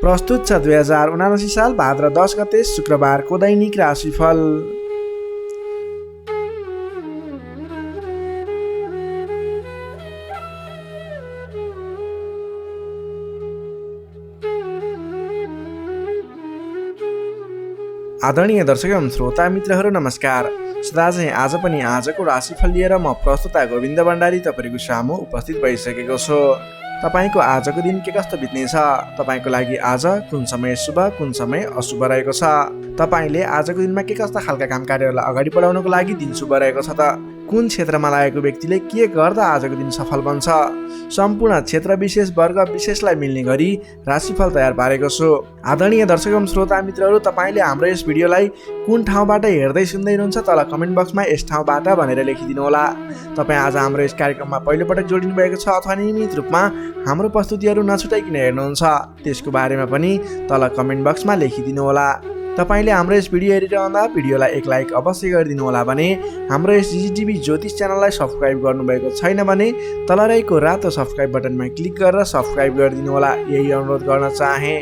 प्रस्तुत छ 2079 साल भाद्र 10 गते शुक्रबारको दैनिक राशिफल। आदरणीय दर्शक एवं श्रोता मित्रहरू नमस्कार। सदाझै आज पनि आजको राशिफल लिएर म प्रस्तुता गोविन्द भण्डारी तपाईँको सामु उपस्थित भइसकेको छु। तपाईँको आजको दिन के कस्तो बित्नेछ, तपाईँको लागि आज कुन समय शुभ कुन समय अशुभ रहेको छ, तपाईँले आजको दिनमा के कस्ता खालका काम कार्यहरूलाई अगाडि बढाउनको लागि दिन शुभ रहेको छ त, कुन क्षेत्रमा लागेको व्यक्तिले के गर्दा आजको दिन सफल बन्छ, सम्पूर्ण क्षेत्र विशेष वर्ग विशेषलाई मिल्ने गरी राशिफल तयार पारेको छु। आदरणीय दर्शक एवं श्रोता मित्रहरू, तपाईँले हाम्रो यस भिडियोलाई कुन ठाउँबाट हेर्दै सुन्दै हुनुहुन्छ तल कमेन्ट बक्समा यस ठाउँबाट भनेर लेखिदिनु होला। तपाईँ आज हाम्रो यस कार्यक्रममा पहिलोपटक जोडिनु भएको छ अथवा नियमित रूपमा हाम्रो प्रस्तुतिहरू नछुटाइकन हेर्नुहुन्छ, त्यसको बारेमा पनि तल कमेन्ट बक्समा लेखिदिनु होला। तपाईँले हाम्रो यस भिडियो हेरिरहँदा भिडियोलाई एक लाइक अवश्य गरिदिनु होला भने, हाम्रो यस जिजिटिभी ज्योतिष च्यानललाई सब्सक्राइब गर्नुभएको छैन भने तल रहेको रातो सब्सक्राइब बटनमा क्लिक गरेर सब्सक्राइब गरिदिनु होला, यही अनुरोध गर्न चाहे।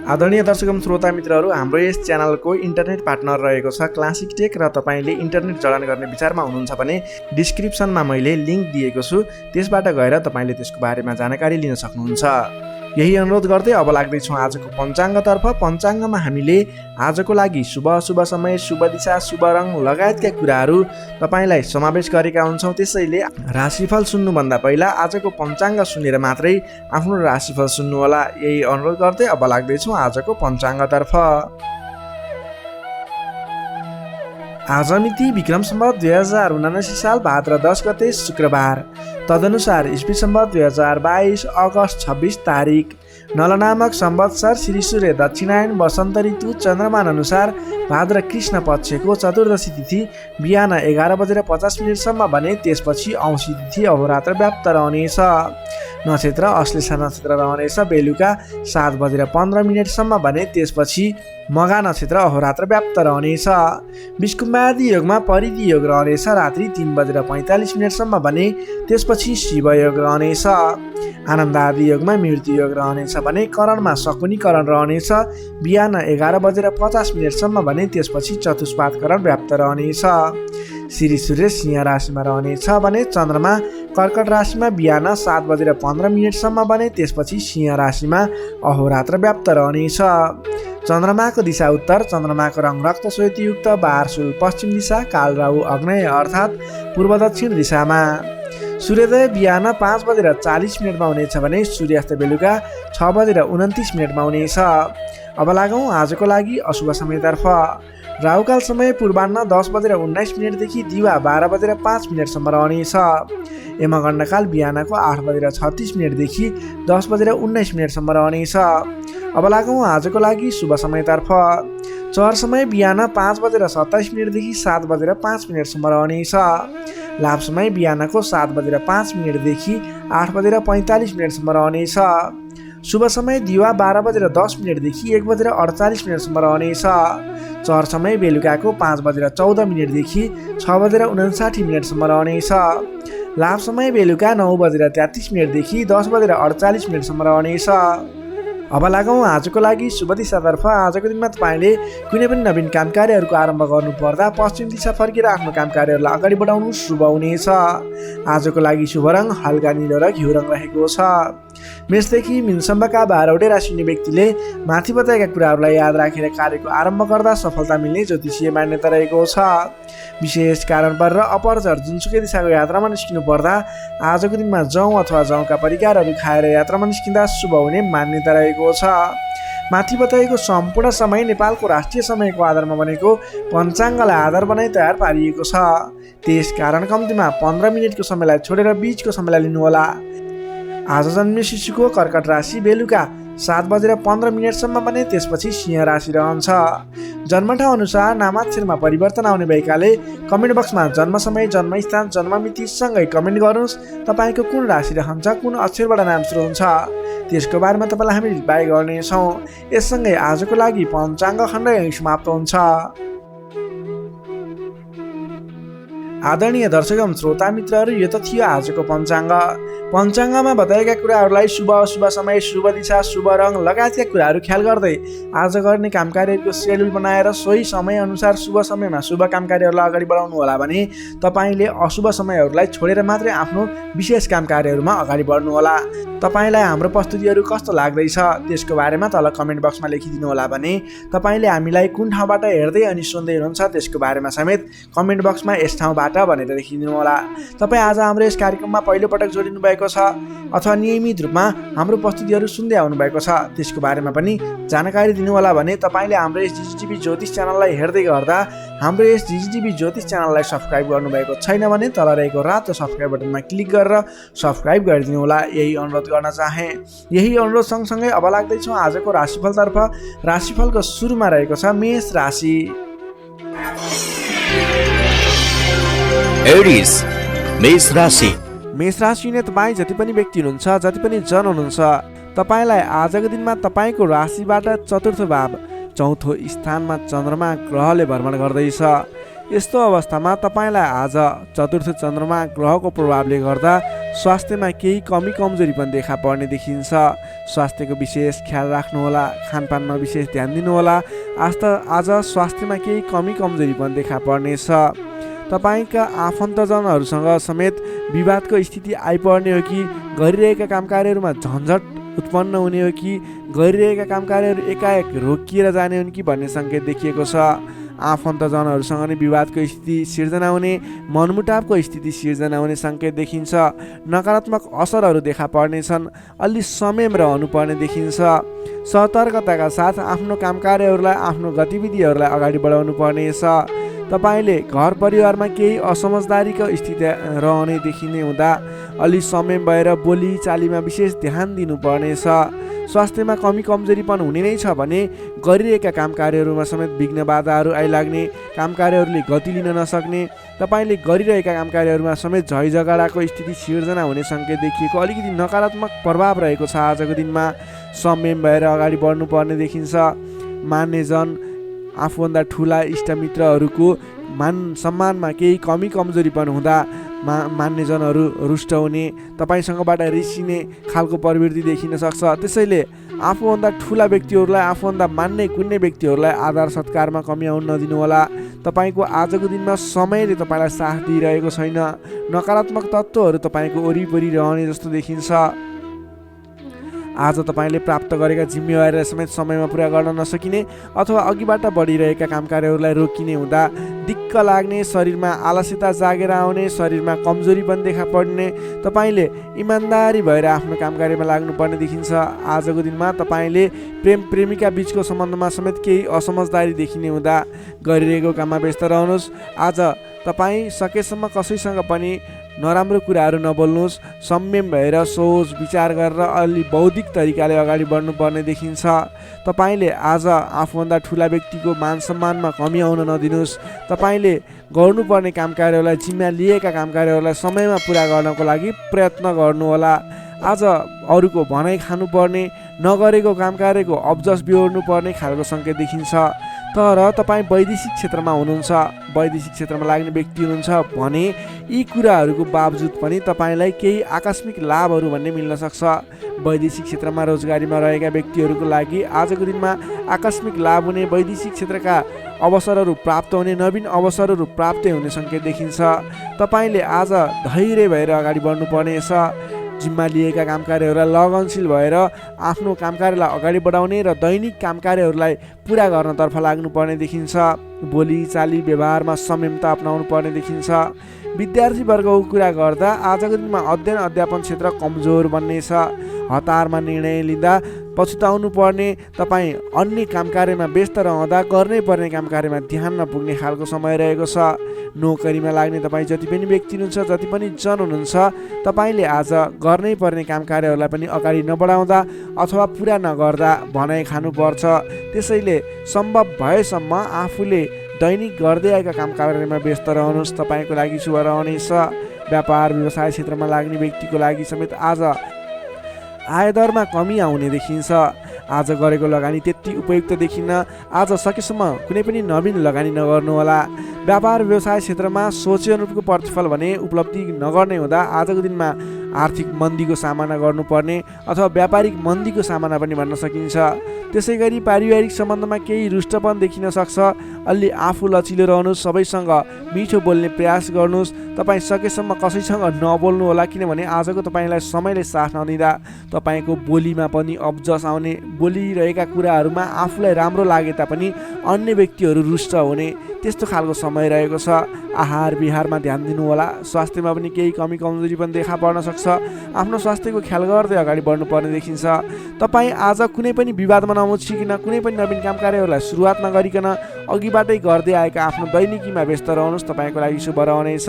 आदरणीय दर्शक एवं श्रोता मित्रहरू, हाम्रो यस च्यानलको इन्टरनेट पार्टनर रहेको छ क्लासिक टेक र तपाईँले इन्टरनेट जडान गर्ने विचारमा हुनुहुन्छ भने डिस्क्रिप्सनमा मैले लिङ्क दिएको छु, त्यसबाट गएर तपाईँले त्यसको बारेमा जानकारी लिन सक्नुहुन्छ। यही अनुरोध गर्दै अब लाग्दैछौँ आजको पञ्चाङ्गतर्फ। पञ्चाङ्गमा हामीले आजको लागि शुभ अशुभ समय, शुभ दिशा, शुभ रङ लगायतका कुराहरू तपाईँलाई समावेश गरेका हुन्छौँ। त्यसैले राशिफल सुन्नुभन्दा पहिला आजको पञ्चाङ्ग सुनेर मात्रै आफ्नो राशिफल सुन्नुहोला, यही अनुरोध गर्दै अब लाग्दैछौँ आजको पञ्चाङ्गतर्फ। आज मिति विक्रम सम्वत 2079 साल भाद्र 10 गते शुक्रबार, तदनुसार इस्वी सम्वत 2022 अगस्त 26 तारिक, नल नामक संवत्सर श्री सूर्य दक्षिणायन वसन्त ऋतु चन्द्रमान अनुसार भाद्र कृष्ण पक्षको चतुर्दशी तिथि बिहान 11:50 भने त्यसपछि औँसी तिथि अहोरात्र व्याप्त रहनेछ। नक्षत्र अश्लेषा नक्षत्र रहनेछ बेलुका 7:15 भने त्यसपछि मघा नक्षत्र अहोरात्र व्याप्त रहनेछ। विष्कुम्बादी योगमा परिधि योग रहनेछ रात्रि 3:45 भने त्यसपछि शिव योग रहनेछ। आनन्दादि योगमा मृत्यु योग रहनेछ भने करणमा शकुनी करण रहनेछ बिहान 11:50 भने त्यसपछि चतुष्पाद करण व्याप्त रहनेछ। श्री सूर्य सिंह राशिमा रहनेछ भने चन्द्रमा कर्कट राशिमा बिहान 7:15 भने त्यसपछि सिंह राशिमा अहोरात्र व्याप्त रहनेछ। चन्द्रमाको दिशा उत्तर, चन्द्रमाको रङ रक्त श्वेतयुक्त, बारसुल पश्चिम दिशा, कालराहु अग्नेय अर्थात् पूर्व दक्षिण दिशामा। सूर्योदय बिहान 5:40 हुनेछ भने सूर्यास्त बेलुका 6:29 हुनेछ। अब लागौँ आजको लागि अशुभ समयतर्फ। राहुकाल समय पूर्वाह्न 10:19 देखि दिवा 12:05 रहनेछ। यमगण्डकाल बिहानको 8:36 देखि 10:19 रहनेछ। अब लागौँ आजको लागि शुभ समयतर्फ। चर समय बिहान 5:27 देखि 7:05 रहनेछ। लाभ समय बिहानको 7:05 देखि 8:45 रहनेछ। शुभ समय दिवा 12:10 देखि 1:48 रहनेछ। चर समय बेलुकाको 5:14 देखि 6:59 रहनेछ। लाभ समय बेलुका 9:33 देखि 10:48 रहनेछ। अब लागौँ आजको लागि शुभ दिशातर्फ। आजको दिनमा तपाईँले कुनै पनि नवीन काम कार्यहरूको आरम्भ गर्नुपर्दा पश्चिम दिशा फर्केर आफ्नो काम कार्यहरूलाई अगाडि बढाउनु शुभ हुनेछ। आजको लागि शुभ रङ हल्का नीलो र घिउ रङ रहेको छ। मेषदेखि मीनसम्मका 12वटै राशि हुने व्यक्तिले माथि बताएका कुराहरूलाई याद राखेर कार्यको आरम्भ गर्दा सफलता मिल्ने ज्योतिषीय मान्यता रहेको छ। विशेष कारण परेर अपरचर जुनसुकै दिशाको यात्रामा निस्किनु पर्दा आजको दिनमा जौ अथवा जौका परिकारहरू खाएर यात्रामा निस्किँदा शुभ हुने मान्यता रहेको छ। माथि बताइएको सम्पूर्ण समय नेपालको राष्ट्रिय समयको आधारमा बनेको पञ्चाङ्गलाई आधार बनाई तयार पारिएको छ। त्यसकारण कम्तीमा 15 मिनटको समयलाई छोडेर बीचको समयलाई लिनुहोला। आज जन्मिने शिशुको कर्कट राशि बेलुका 7:15 भने त्यसपछि सिंह राशि रहन्छ। जन्मठाउँ अनुसार नामाक्षरमा परिवर्तन आउने भएकाले कमेन्ट बक्समा जन्म समय, जन्मस्थान, जन्ममिति सँगै कमेन्ट गर्नुहोस्। तपाईँको कुन राशि रहन्छ, कुन अक्षरबाट नाम सुरु हुन्छ, त्यसको बारेमा तपाईँलाई हामी रिप्लाई गर्नेछौँ। यससँगै आजको लागि पञ्चाङ्ग खण्ड यहीँ समाप्त हुन्छ। आदरणीय दर्शक एवं श्रोता मित्रहरू, यो त थियो आजको पञ्चाङ्ग। पञ्चाङ्गमा बताएका कुराहरूलाई शुभ अशुभ समय, शुभ दिशा, शुभ रङ लगायतका कुराहरू ख्याल गर्दै आज गर्ने काम कार्यहरूको सेड्युल बनाएर सोही समयअनुसार शुभ समयमा शुभ काम कार्यहरूलाई अगाडि बढाउनु होला भने तपाईँले अशुभ समयहरूलाई छोडेर मात्रै आफ्नो विशेष काम कार्यहरूमा अगाडि बढ्नुहोला। तपाईँलाई हाम्रो प्रस्तुतिहरू कस्तो लाग्दैछ त्यसको बारेमा तल कमेन्ट बक्समा लेखिदिनु होला भने तपाईँले हामीलाई कुन ठाउँबाट हेर्दै अनि सुन्दै हुनुहुन्छ त्यसको बारेमा समेत कमेन्ट बक्समा यस ठाउँबाट भनेर लेखिदिनु होला। तपाईँ आज हाम्रो यस कार्यक्रममा पहिलोपटक जोडिनु भएको छ अथवा नियमित रूपमा हाम्रो प्रस्तुतिहरू सुन्दै आउनुभएको छ त्यसको बारेमा पनि जानकारी दिनुहोला भने तपाईँले हाम्रो यस जिजिटिभी ज्योतिष च्यानललाई हेर्दै गर्दा हाम्रो यस जिजिटिभी ज्योतिष च्यानललाई सब्सक्राइब गर्नुभएको छैन भने तल रहेको रातो सब्सक्राइब बटनमा क्लिक गरेर सब्सक्राइब गरिदिनु होला। यही अनुरोध गर्न चाहे। यही अनुरोध सँगसँगै अब लाग्दैछौँ आजको राशिफलतर्फ। राशिफलको सुरुमा रहेको छ मेष राशि। एरिस मेष राशि। मेष राशि हुने तपाईँ जति पनि व्यक्ति हुनुहुन्छ, जति पनि जन हुनुहुन्छ, तपाईँलाई आजको दिनमा तपाईँको राशिबाट चतुर्थ भाव चौथो स्थानमा चन्द्रमा ग्रहले भ्रमण गर्दैछ। यस्तो अवस्थामा तपाईँलाई आज चतुर्थ चन्द्रमा ग्रहको प्रभावले गर्दा स्वास्थ्यमा केही कमी कमजोरी पनि देखा पर्ने देखिन्छ। स्वास्थ्यको विशेष ख्याल राख्नुहोला, खानपानमा विशेष ध्यान दिनुहोला। आज स्वास्थ्यमा केही कमी कमजोरी पनि देखा पर्नेछ। तपाईँका आफन्तजनहरूसँग समेत विवादको स्थिति आइपर्ने हो कि गरिरहेका काम कार्यहरूमा झन्झट उत्पन्न हुने हो कि गरिरहेका काम कार्यहरू एकाएक रोकिएर जाने हुन् कि भन्ने सङ्केत देखिएको छ। आफन्तजनहरूसँग नै विवादको स्थिति सिर्जना हुने, मनमुटावको स्थिति सिर्जना हुने सङ्केत देखिन्छ। नकारात्मक असरहरू देखा पर्नेछन्। अलि संयम रहनुपर्ने देखिन्छ। सतर्कताका साथ आफ्नो काम कार्यहरूलाई, आफ्नो गतिविधिहरूलाई अगाडि बढाउनु पर्नेछ। तपाईँले घर परिवारमा केही असमझदारीको स्थिति रहने देखिने हुँदा अलि संयम भएर बोली चालीमा विशेष ध्यान दिनुपर्नेछ। स्वास्थ्यमा कमी कमजोरी पनि हुने नै छ भने गरिरहेका काम कार्यहरूमा समेत विघ्न बाधाहरू आइलाग्ने, काम कार्यहरूले गति लिन नसक्ने, तपाईँले गरिरहेका काम कार्यहरूमा समेत झै झगडाको स्थिति सिर्जना हुने सङ्केत देखिएको अलिकति नकारात्मक प्रभाव रहेको छ। आजको दिनमा संयम भएर अगाडि बढ्नुपर्ने देखिन्छ। मान्यजन, आफूभन्दा ठुला इष्टमित्रहरूको मान सम्मानमा केही कमी कमजोरी पनि हुँदा मान्यजनहरू रुष्ट हुने, तपाईँसँगबाट रिसिने खालको प्रवृत्ति देखिन सक्छ। त्यसैले आफूभन्दा ठुला व्यक्तिहरूलाई, आफूभन्दा मान्ने कुन्ने व्यक्तिहरूलाई आदर सत्कारमा कमी आउन नदिनुहोला। तपाईँको आजको दिनमा समयले तपाईँलाई साथ दिइरहेको छैन। नकारात्मक तत्त्वहरू तपाईँको वरिपरि रहने जस्तो देखिन्छ। आज तपाईँले प्राप्त गरेका जिम्मेवारीलाई समेत समयमा पुरा गर्न नसकिने अथवा अघिबाट बढिरहेका काम कार्यहरूलाई रोकिने हुँदा दिक्क लाग्ने, शरीरमा आलस्यता जागेर आउने, शरीरमा कमजोरी पनि देखा पर्ने, तपाईँले इमान्दारी भएर आफ्नो काम कार्यमा लाग्नुपर्ने देखिन्छ। आजको दिनमा तपाईँले प्रेम प्रेमिका बीचको सम्बन्धमा समेत केही असमझदारी देखिने हुँदा गरिरहेको काममा व्यस्त रहनुहोस्। आज तपाईँ सकेसम्म कसैसँग पनि नराम्रो कुराहरू नबोल्नुहोस्। संयम भएर सोच विचार गरेर अलि बौद्धिक तरिकाले अगाडि बढ्नुपर्ने देखिन्छ। तपाईँले आज आफूभन्दा ठुला व्यक्तिको मान सम्मानमा कमी आउन नदिनुहोस्। तपाईँले गर्नुपर्ने काम कार्यहरूलाई, जिम्मा लिएका काम कार्यहरूलाई समयमा पुरा गर्नको लागि प्रयत्न गर्नुहोला। आज अरूको भनाइ खानुपर्ने, नगरेको काम कार्यको अब्जस बिहोर्नुपर्ने खालको सङ्केत देखिन्छ। तर तपाईँ वैदेशिक क्षेत्रमा हुनुहुन्छ, वैदेशिक क्षेत्रमा लाग्ने व्यक्ति हुनुहुन्छ भने यी कुराहरूको बावजुद पनि तपाईँलाई केही आकस्मिक लाभहरू भन्ने मिल्न सक्छ। वैदेशिक क्षेत्रमा रोजगारीमा रहेका व्यक्तिहरूको लागि आजको दिनमा आकस्मिक लाभ हुने, वैदेशिक क्षेत्रका अवसरहरू प्राप्त हुने, नवीन अवसरहरू प्राप्त हुने सङ्केत देखिन्छ। तपाईँले आज धैर्य भएर अगाडि बढ्नुपर्नेछ। जिम्मा लिएका काम कार्यहरूलाई लगनशील भएर आफ्नो काम कार्यलाई अगाडि बढाउने र दैनिक काम कार्यहरूलाई पुरा गर्नतर्फ लाग्नुपर्ने देखिन्छ। बोली चाली व्यवहारमा संयमता अपनाउनु पर्ने देखिन्छ। विद्यार्थी वर्गको कुरा गर्दा आजको दिनमा अध्ययन अध्यापन क्षेत्र कमजोर बन्नेछ। हतारमा निर्णय लिँदा पछुताउनु पर्ने, तपाईँ अन्य काम कार्यमा व्यस्त रहँदा गर्नै पर्ने काम कार्यमा ध्यान नपुग्ने खालको समय रहेको छ। नोकरीमा लाग्ने तपाईँ जति पनि व्यक्ति हुनुहुन्छ, जति पनि जन हुनुहुन्छ, तपाईँले आज गर्नै पर्ने काम कार्यहरूलाई पनि अगाडि नबढाउँदा अथवा पुरा नगर्दा भनाइ खानुपर्छ। त्यसैले सम्भव भएसम्म आफूले दैनिक गर्दै आएका काम कार्यमा व्यस्त रहनुहोस्। तपाईँको लागि शुभ रहनेछ। व्यापार व्यवसाय क्षेत्रमा लाग्ने व्यक्तिको लागि समेत आज आयदरमा कमी आउने देखिन्छ। आज गरेको लगानी त्यति उपयुक्त देखिन्न। आज सकेसम्म कुनै पनि नवीन लगानी नगर्नुहोला। व्यापार व्यवसाय क्षेत्रमा सोचे अनुरूपको प्रतिफल भने उपलब्धि नगर्ने हुँदा आजको दिनमा आर्थिक मन्दीको सामना गर्नुपर्ने अथवा व्यापारिक मन्दीको सामना पनि भन्न सकिन्छ। त्यसै गरी पारिवारिक सम्बन्धमा केही रुष्टपन देखिन सक्छ। अलि आफू लचिलो रहनुहोस्, सबैसँग मिठो बोल्ने प्रयास गर्नुहोस्। तपाईँ सकेसम्म कसैसँग नबोल्नु होला, किनभने आजको तपाईँलाई समयले साथ नदिँदा तपाईँको बोलीमा पनि अब्जस आउने, बोलिरहेका कुराहरूमा आफूलाई राम्रो लागे तापनि अन्य व्यक्तिहरू रुष्ट हुने, त्यस्तो खालको समय रहेको छ। आहार विहारमा ध्यान दिनु होला। स्वास्थ्यमा पनि केही कमी कमजोरी पनि देखा पर्न सक्छ। आफ्नो स्वास्थ्यको ख्याल गर्दै अगाडि बढ्नुपर्ने देखिन्छ। तपाईँ आज कुनै पनि विवादमा नमुचिकन, कुनै पनि नवीन काम कार्यहरूलाई सुरुवात नगरिकन अघिबाटै गर्दै आएका आफ्नो दैनिकीमा व्यस्त रहनुहोस्। तपाईँको लागि शुभ रहनेछ।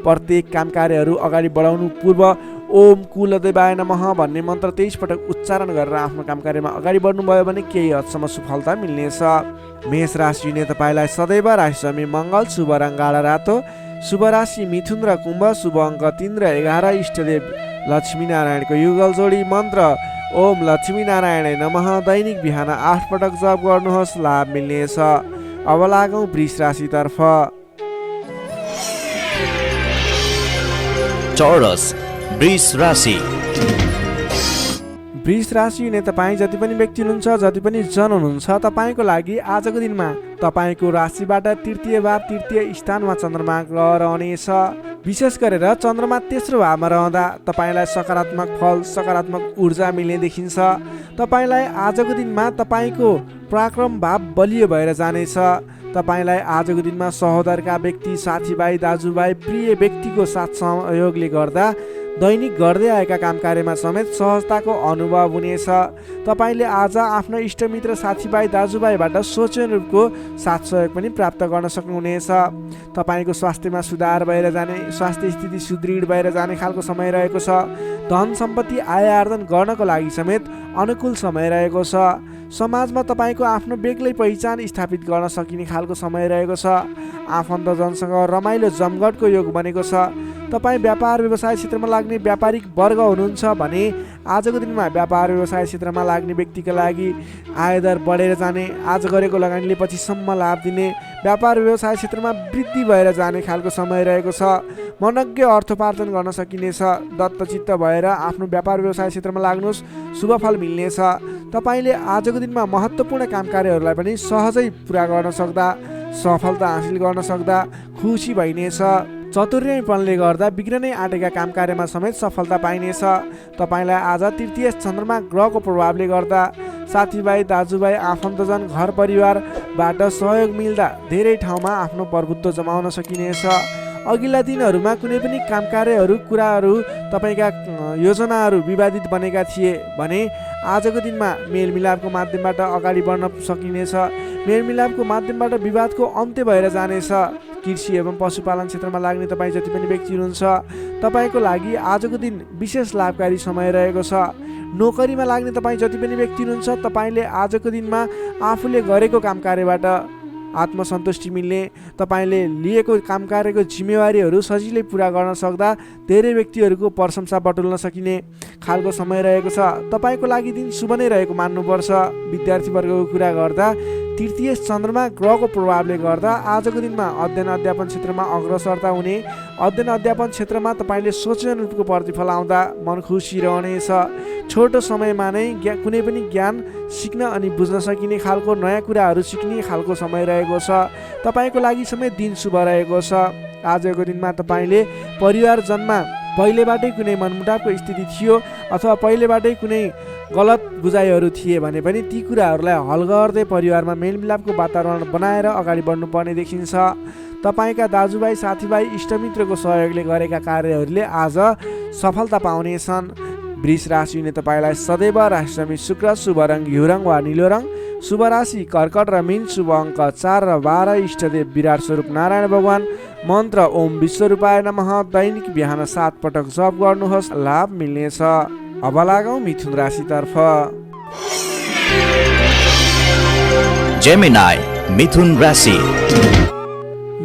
प्रत्येक काम कार्यहरू अगाडि बढाउनु पूर्व ओम कुलदेवाय नमः भन्ने मन्त्र 23 पटक उच्चारण गरेर आफ्नो काम कार्यमा अगाडि बढ्नुभयो भने केही हदसम्म सफलता मिल्नेछ। मेष राशि हुने तपाईँलाई सदैव राशिस्वामी मङ्गल, शुभ रङ गाढा रातो, शुभ राशि मिथुन र कुम्भ, शुभ अङ्क 3 र 11, इष्टदेव लक्ष्मीनारायणको युगल जोडी मन्त्र ओम लक्ष्मीनारायण नमः। दैनिक बिहान 8 पटक जप गर्नुहोस्, लाभ मिल्नेछ। अब लागौँ वृष राशितर्फ। चौरस वृष राशि। वृष राशि हुने तपाईँ जति पनि व्यक्ति हुनुहुन्छ, जति पनि जन हुनुहुन्छ, तपाईँको लागि आजको दिनमा तपाईँको राशिबाट तृतीय भाव, तृतीय स्थानमा चन्द्रमा ग्रह रहनेछ। विशेष गरेर चन्द्रमा तेस्रो भावमा रहँदा तपाईँलाई सकारात्मक फल, सकारात्मक ऊर्जा मिल्ने देखिन्छ। तपाईँलाई आजको दिनमा तपाईँको पराक्रम भाव बलियो भएर जानेछ। तपाईँलाई आजको दिनमा सहोदरका व्यक्ति, साथीभाइ, दाजुभाइ, प्रिय व्यक्तिको साथ सहयोगले गर्दा दैनिक गर्दै आएका काम कार्यमा समेत सहजताको अनुभव हुनेछ। तपाईँले आज आफ्नो इष्टमित्र, साथीभाइ, दाजुभाइबाट सोचे अनुरूपको साथ सहयोग पनि प्राप्त गर्न सक्नुहुनेछ। तपाईँको स्वास्थ्यमा सुधार भएर जाने, स्वास्थ्य स्थिति सुदृढ भएर जाने खालको समय रहेको छ। धन सम्पत्ति आय आर्जन गर्नको लागि समेत अनुकूल समय रहेको छ। समाजमा तपाईँको आफ्नो बेग्लै पहिचान स्थापित गर्न सकिने खालको समय रहेको छ। आफन्तजनसँग रमाइलो जमघटको योग बनेको छ। तपाईँ व्यापार व्यवसाय क्षेत्रमा लाग्ने व्यापारिक वर्ग हुनुहुन्छ भने आजको दिनमा व्यापार व्यवसाय क्षेत्रमा लाग्ने व्यक्तिका लागि आयदर बढेर जाने, आज गरेको लगानीले पछिसम्म लाभ दिने, व्यापार व्यवसाय क्षेत्रमा वृद्धि भएर जाने खालको समय रहेको छ। मनज्ञ अर्थोपार्जन गर्न सकिनेछ। दत्तचित्त भएर आफ्नो व्यापार व्यवसाय क्षेत्रमा लाग्नुहोस्, शुभ फल मिल्नेछ। तपाईँले आजको दिनमा महत्त्वपूर्ण काम कार्यहरूलाई पनि सहजै पुरा गर्न सक्दा, सफलता हासिल गर्न सक्दा खुसी भइनेछ। चतुर्यपनले गर्दा बिग्रनै आँटेका काम कार्यमा समेत सफलता पाइनेछ। तपाईँलाई आज तृतीय चन्द्रमा ग्रहको प्रभावले गर्दा साथीभाइ, दाजुभाइ, आफन्तजन, घर परिवारबाट सहयोग मिल्दा धेरै ठाउँमा आफ्नो प्रभुत्व जमाउन सकिनेछ। अघिल्ला दिनहरूमा कुनै पनि काम कार्यहरू, कुराहरू, तपाईँका योजनाहरू विवादित बनेका थिए भने आजको दिनमा मेलमिलापको माध्यमबाट अगाडि बढ्न सकिनेछ। मेलमिलापको माध्यमबाट विवादको अन्त्य भएर जानेछ। कृषि एवं पशुपालन क्षेत्रमा लाग्ने तपाईँ जति पनि व्यक्ति हुनुहुन्छ, तपाईँको लागि आजको दिन विशेष लाभकारी समय रहेको छ। नोकरीमा लाग्ने तपाईँ जति पनि व्यक्ति हुनुहुन्छ, तपाईँले आजको दिनमा आफूले गरेको काम कार्यबाट आत्मसन्तुष्टि मिल्ने, तपाईँले लिएको काम कार्यको जिम्मेवारीहरू सजिलै पुरा गर्न सक्दा धेरै व्यक्तिहरूको प्रशंसा बटुल्न सकिने खालको समय रहेको छ। तपाईँको लागि दिन शुभ नै रहेको मान्नुपर्छ। विद्यार्थी वर्गको कुरा गर्दा तृतीय चन्द्रमा ग्रहको प्रभावले गर्दा आजको दिनमा अध्ययन अध्यापन क्षेत्रमा अग्रसरता हुने, अध्ययन अध्यापन क्षेत्रमा तपाईँले सोचे अनुरूपको प्रतिफल आउँदा मन खुसी रहनेछ। छोटो समयमा नै कुनै पनि ज्ञान सिक्न अनि बुझ्न सकिने खालको, नयाँ कुराहरू सिक्ने खालको समय रहेको छ। तपाईँको लागि समेत दिन शुभ रहेको छ। आजको दिनमा तपाईँले परिवारजनमा पहिलेबाटै कुनै मनमुटावको स्थिति थियो अथवा पहिलेबाटै कुनै गलत बुझाइहरू थिए भने पनि ती कुराहरूलाई हल गर्दै परिवारमा मेलमिलापको वातावरण बनाएर अगाडि बढ्नुपर्ने देखिन्छ। तपाईँका दाजुभाइ, साथीभाइ, इष्टमित्रको सहयोगले गरेका कार्यहरूले आज सफलता पाउनेछन्। वृष राशि हुने तपाईँलाई सदैव राशिस्वामी शुक्र, शुभ रङ घिउ रङ वा निलो रङ, शुभ राशि कर्कट र मीन, शुभ अङ्क 4 र 12, इष्टदेव विराट स्वरूप नारायण भगवान, मन्त्र ओम विश्वरूपाय नमः। दैनिक बिहान 7 पटक जप गर्नुहोस्, लाभ मिल्नेछ। अब लागौँ मिथुन राशितर्फ। जेमिनाई मिथुन राशि।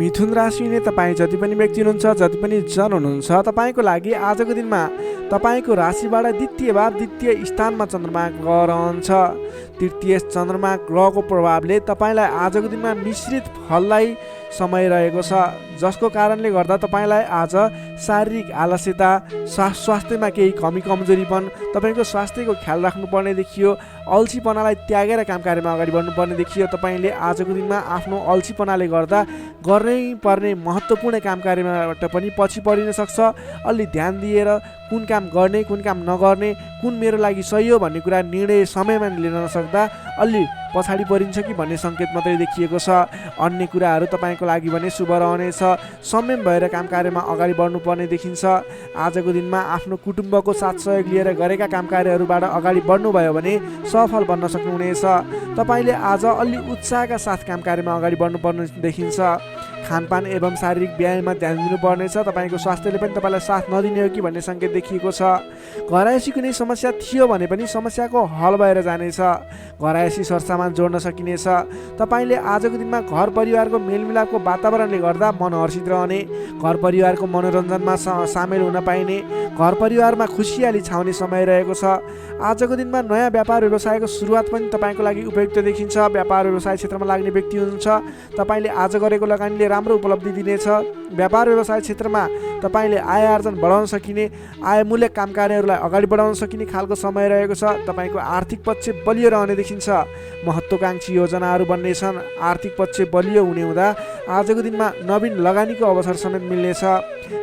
मिथुन राशि हुने तपाईँ जति पनि व्यक्ति हुनुहुन्छ, जति पनि जन हुनुहुन्छ, तपाईँको लागि आजको दिनमा तपाईँको राशिबाट द्वितीय भाव, द्वितीय स्थानमा चन्द्रमा ग्रह रहन्छ। तृतीय चन्द्रमा ग्रहको प्रभावले तपाईँलाई आजको दिनमा मिश्रित फललाई समय रहेको छ, जसको कारणले गर्दा तपाईँलाई आज शारीरिक आलस्यता, स्वास्थ्यमा केही कमी कमजोरीपन, तपाईँको स्वास्थ्यको ख्याल राख्नुपर्ने देखियो। अल्छीपनालाई त्यागेर काम कार्यमा अगाडि बढ्नुपर्ने देखियो। तपाईँले आजको दिनमा आफ्नो अल्छीपनाले गर्दा गर्नै पर्ने महत्त्वपूर्ण काम कार्यबाट पनि पछि परिन सक्छ। अलि ध्यान दिएर कुन काम गर्ने, कुन काम नगर्ने, कुन मेरो लागि सही हो भन्ने कुरा निर्णय समयमा लिन नसक्दा अलि पछाडि परिन्छ कि भन्ने सङ्केत मात्रै देखिएको छ। अन्य कुराहरू तपाईँको लागि भने शुभ रहनेछ। संयम भएर काम कार्यमा अगाडि बढ्नुपर्ने देखिन्छ। आजको दिनमा आफ्नो कुटुम्बको साथ सहयोग लिएर गरेका काम कार्यहरूबाट अगाडि बढ्नुभयो भने सफल बन्न सक्नुहुनेछ। तपाईँले आज अलि उत्साहका साथ काम कार्यमा अगाडि बढ्नुपर्ने देखिन्छ। खानपान एवं शारीरिक व्यायाममा ध्यान दिनुपर्नेछ। तपाईँको स्वास्थ्यले पनि तपाईँलाई साथ नदिने हो कि भन्ने सङ्केत देखिएको छ। घरायसी कुनै समस्या थियो भने पनि समस्याको हल भएर जानेछ। घरायसी सरसामान जोड्न सकिनेछ। तपाईँले आजको दिनमा घर परिवारको मेलमिलापको वातावरणले गर्दा मन हर्षित रहने, घर परिवारको मनोरञ्जनमा सामेल हुन पाइने, घर परिवारमा खुसियाली छाउने समय रहेको छ। आजको दिनमा नयाँ व्यापार व्यवसायको सुरुवात पनि तपाईँको लागि उपयुक्त देखिन्छ। व्यापार व्यवसाय क्षेत्रमा लाग्ने व्यक्ति हुनुहुन्छ, तपाईँले आज गरेको लगानीले राम्रो उपलब्धि दिनेछ। व्यापार व्यवसाय क्षेत्रमा तपाईँले आय आर्जन बढाउन सकिने, आयमूलक काम कार्यहरूलाई अगाडि बढाउन सकिने खालको समय रहेको छ। तपाईँको आर्थिक पक्ष बलियो रहने देखिन्छ। महत्त्वाकांक्षी योजनाहरू बन्नेछन्। आर्थिक पक्ष बलियो हुने हुँदा आजको दिनमा नवीन लगानीको अवसर समेत मिल्नेछ।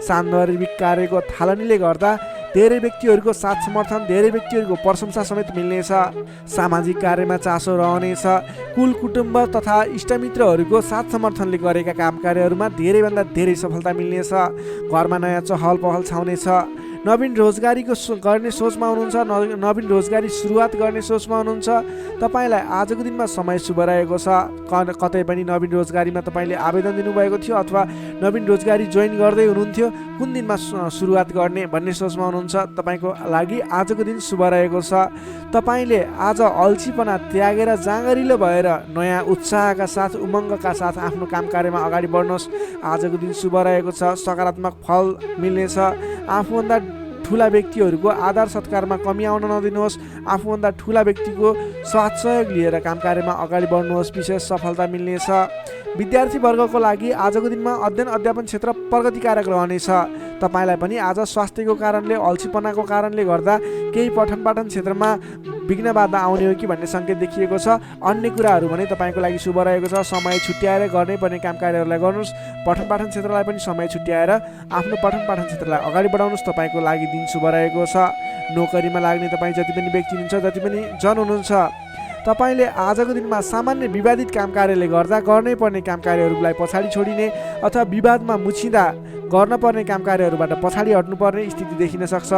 सान्दर्भिक कार्यको थालनीले गर्दा धेरै व्यक्तिहरूको साथ समर्थन, धेरै व्यक्तिहरूको प्रशंसा समेत मिल्नेछ। सामाजिक कार्यमा चासो रहनेछ। कुल कुटुम्ब तथा इष्टमित्रहरूको साथ समर्थनले गरेका काम कार्यहरूमा धेरैभन्दा धेरै सफलता मिल्नेछ। घरमा नयाँ चहल पहल छाउनेछ। नवीन रोजगारीको गर्ने सोचमा हुनुहुन्छ, नवीन रोजगारी सुरुवात गर्ने सोचमा हुनुहुन्छ। तपाईँलाई आजको दिनमा समय शुभ रहेको छ। कतै पनि नवीन रोजगारीमा तपाईँले आवेदन दिनुभएको थियो अथवा नवीन रोजगारी जोइन गर्दै हुनुहुन्थ्यो, कुन दिनमा सुरुवात गर्ने भन्ने सोचमा हुनुहुन्छ। तपाईँको लागि आजको दिन शुभ रहेको छ। तपाईँले आज अल्छीपना त्यागेर जाँगरिलो भएर नयाँ उत्साहका साथ, उमङ्गका साथ आफ्नो काम कार्यमा अगाडि बढ्नुहोस्। आजको दिन शुभ रहेको छ। सकारात्मक फल मिल्नेछ। आफूभन्दा ठुला व्यक्तिहरूको आदर सत्कारमा कमी आउन नदिनुहोस्। आफूभन्दा ठुला व्यक्तिको साथ सहयोग लिएर काम कार्यमा अगाडि बढ्नुहोस्। विशेष सफलता मिल्नेछ। विद्यार्थी वर्गको लागि आजको दिनमा अध्ययन अध्यापन क्षेत्र प्रगतिकारक रहनेछ। तपाईँलाई पनि आज स्वास्थ्यको कारणले, अल्छीपनाको कारणले गर्दा केही पठन पाठन क्षेत्रमा विघ्न बाधा आउने हो कि भन्ने सङ्केत देखिएको छ। अन्य कुराहरू भने तपाईँको लागि शुभ रहेको छ। समय छुट्याएर गर्नै पर्ने काम कार्यहरूलाई गर्नुहोस्। पठन पाठन क्षेत्रलाई पनि समय छुट्याएर आफ्नो पठन पाठन क्षेत्रलाई अगाडि बढाउनुहोस्। तपाईँको लागि दिन शुभ रहेको छ। नोकरीमा लाग्ने तपाईँ जति पनि व्यक्ति हुनुहुन्छ, जति पनि जन हुनुहुन्छ, तपाईँले आजको दिनमा सामान्य विवादित काम कार्यले गर्दा गर्नै पर्ने काम कार्यहरूलाई पछाडि छोडिने अथवा विवादमा मुछिँदा गर्न पर्ने काम कार्यहरूबाट पछाडि हट्नुपर्ने स्थिति देखिन सक्छ।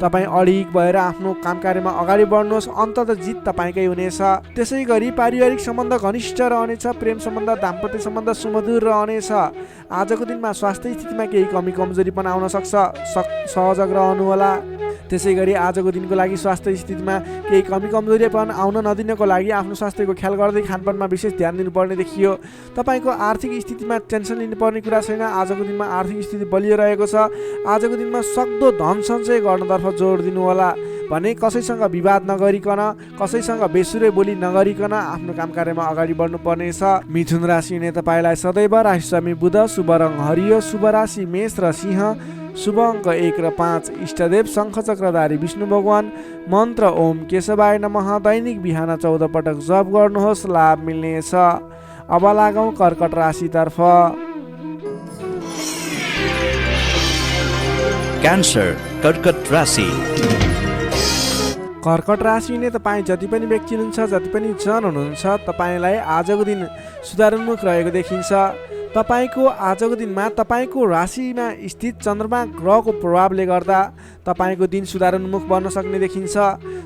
तपाईँ अडिग भएर आफ्नो काम कार्यमा अगाडि बढ्नुहोस्। अन्ततः जित तपाईँकै हुनेछ। त्यसै गरी पारिवारिक सम्बन्ध घनिष्ठ रहनेछ। प्रेम सम्बन्ध, दाम्पत्य सम्बन्ध सुमधुर रहनेछ। आजको दिनमा स्वास्थ्य स्थितिमा केही कमी कमजोरी पनि आउन सक्छ, सहयोग रहनुहोला। त्यसै गरी आजको दिनको लागि स्वास्थ्य स्थितिमा केही कमी कमजोरी पनि आउन नदिनको लागि आफ्नो स्वास्थ्यको ख्याल गर्दै खानपानमा विशेष ध्यान दिनुपर्ने देखियो। तपाईँको आर्थिक स्थितिमा टेन्सन लिनुपर्ने कुरा छैन। आजको दिनमा आर्थिक स्थिति बलियो रहेको छ। आजको दिनमा सक्दो धन सञ्चय गर्नतर्फ जोड दिनुहोला। भने कसैसँग विवाद नगरिकन, कसैसँग बेसुरै बोली नगरिकन आफ्नो काम कार्यमा अगाडि बढ्नुपर्नेछ। मिथुन राशि हुने तपाईँलाई सदैव राशिस्वामी बुध, शुभ रङ हरियो, शुभ राशि मेष र सिंह, शुभ अङ्क 1 र 5, इष्टदेव शङ्खचक्रधारी विष्णु भगवान, मन्त्र ओम केशवाय नमः। दैनिक बिहान 14 पटक जप गर्नुहोस्, लाभ मिल्नेछ। अब लागौँ कर्कट राशितर्फ। क्यान्सर, कर्कट राशि। कर्कट राशि हुने तपाईँ जति पनि व्यक्ति हुनुहुन्छ, जति पनि जन हुनुहुन्छ, तपाईँलाई आजको दिन सुधारोन्मुख रहेको देखिन्छ। तपाईँको आजको दिनमा तपाईँको राशिमा स्थित चन्द्रमा ग्रहको प्रभावले गर्दा तपाईँको दिन सुधारोन्मुख बन्न सक्ने देखिन्छ।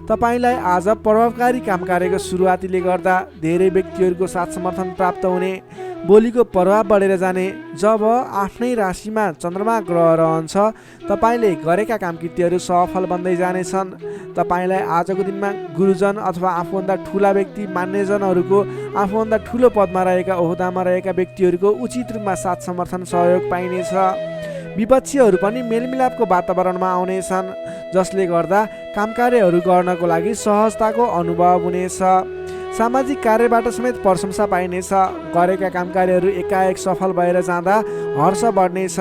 तपाईँलाई आज प्रभावकारी काम कार्यको सुरुवातीले गर्दा धेरै व्यक्तिहरूको साथ समर्थन प्राप्त हुने, बोलीको प्रभाव बढेर जाने। जब आफ्नै राशिमा चन्द्रमा ग्रह रहन्छ, तपाईँले गरेका काम कृत्यहरू सफल बन्दै जानेछन्। तपाईँलाई आजको दिनमा गुरुजन अथवा आफूभन्दा ठुला व्यक्ति, मान्यजनहरूको, आफूभन्दा ठुलो पदमा रहेका, ओहदामा रहेका व्यक्तिहरूको उचित रूपमा साथ समर्थन सहयोग पाइनेछ। विपक्षीहरू पनि मेलमिलापको वातावरणमा आउनेछन्। जसले गर्दा काम कार्यहरू गर्नको लागि सहजताको अनुभव हुनेछ। सामाजिक कार्यबाट समेत प्रशंसा पाइनेछ। गरेका काम कार्यहरू एकाएक सफल भएर जाँदा हर्ष बढ्नेछ।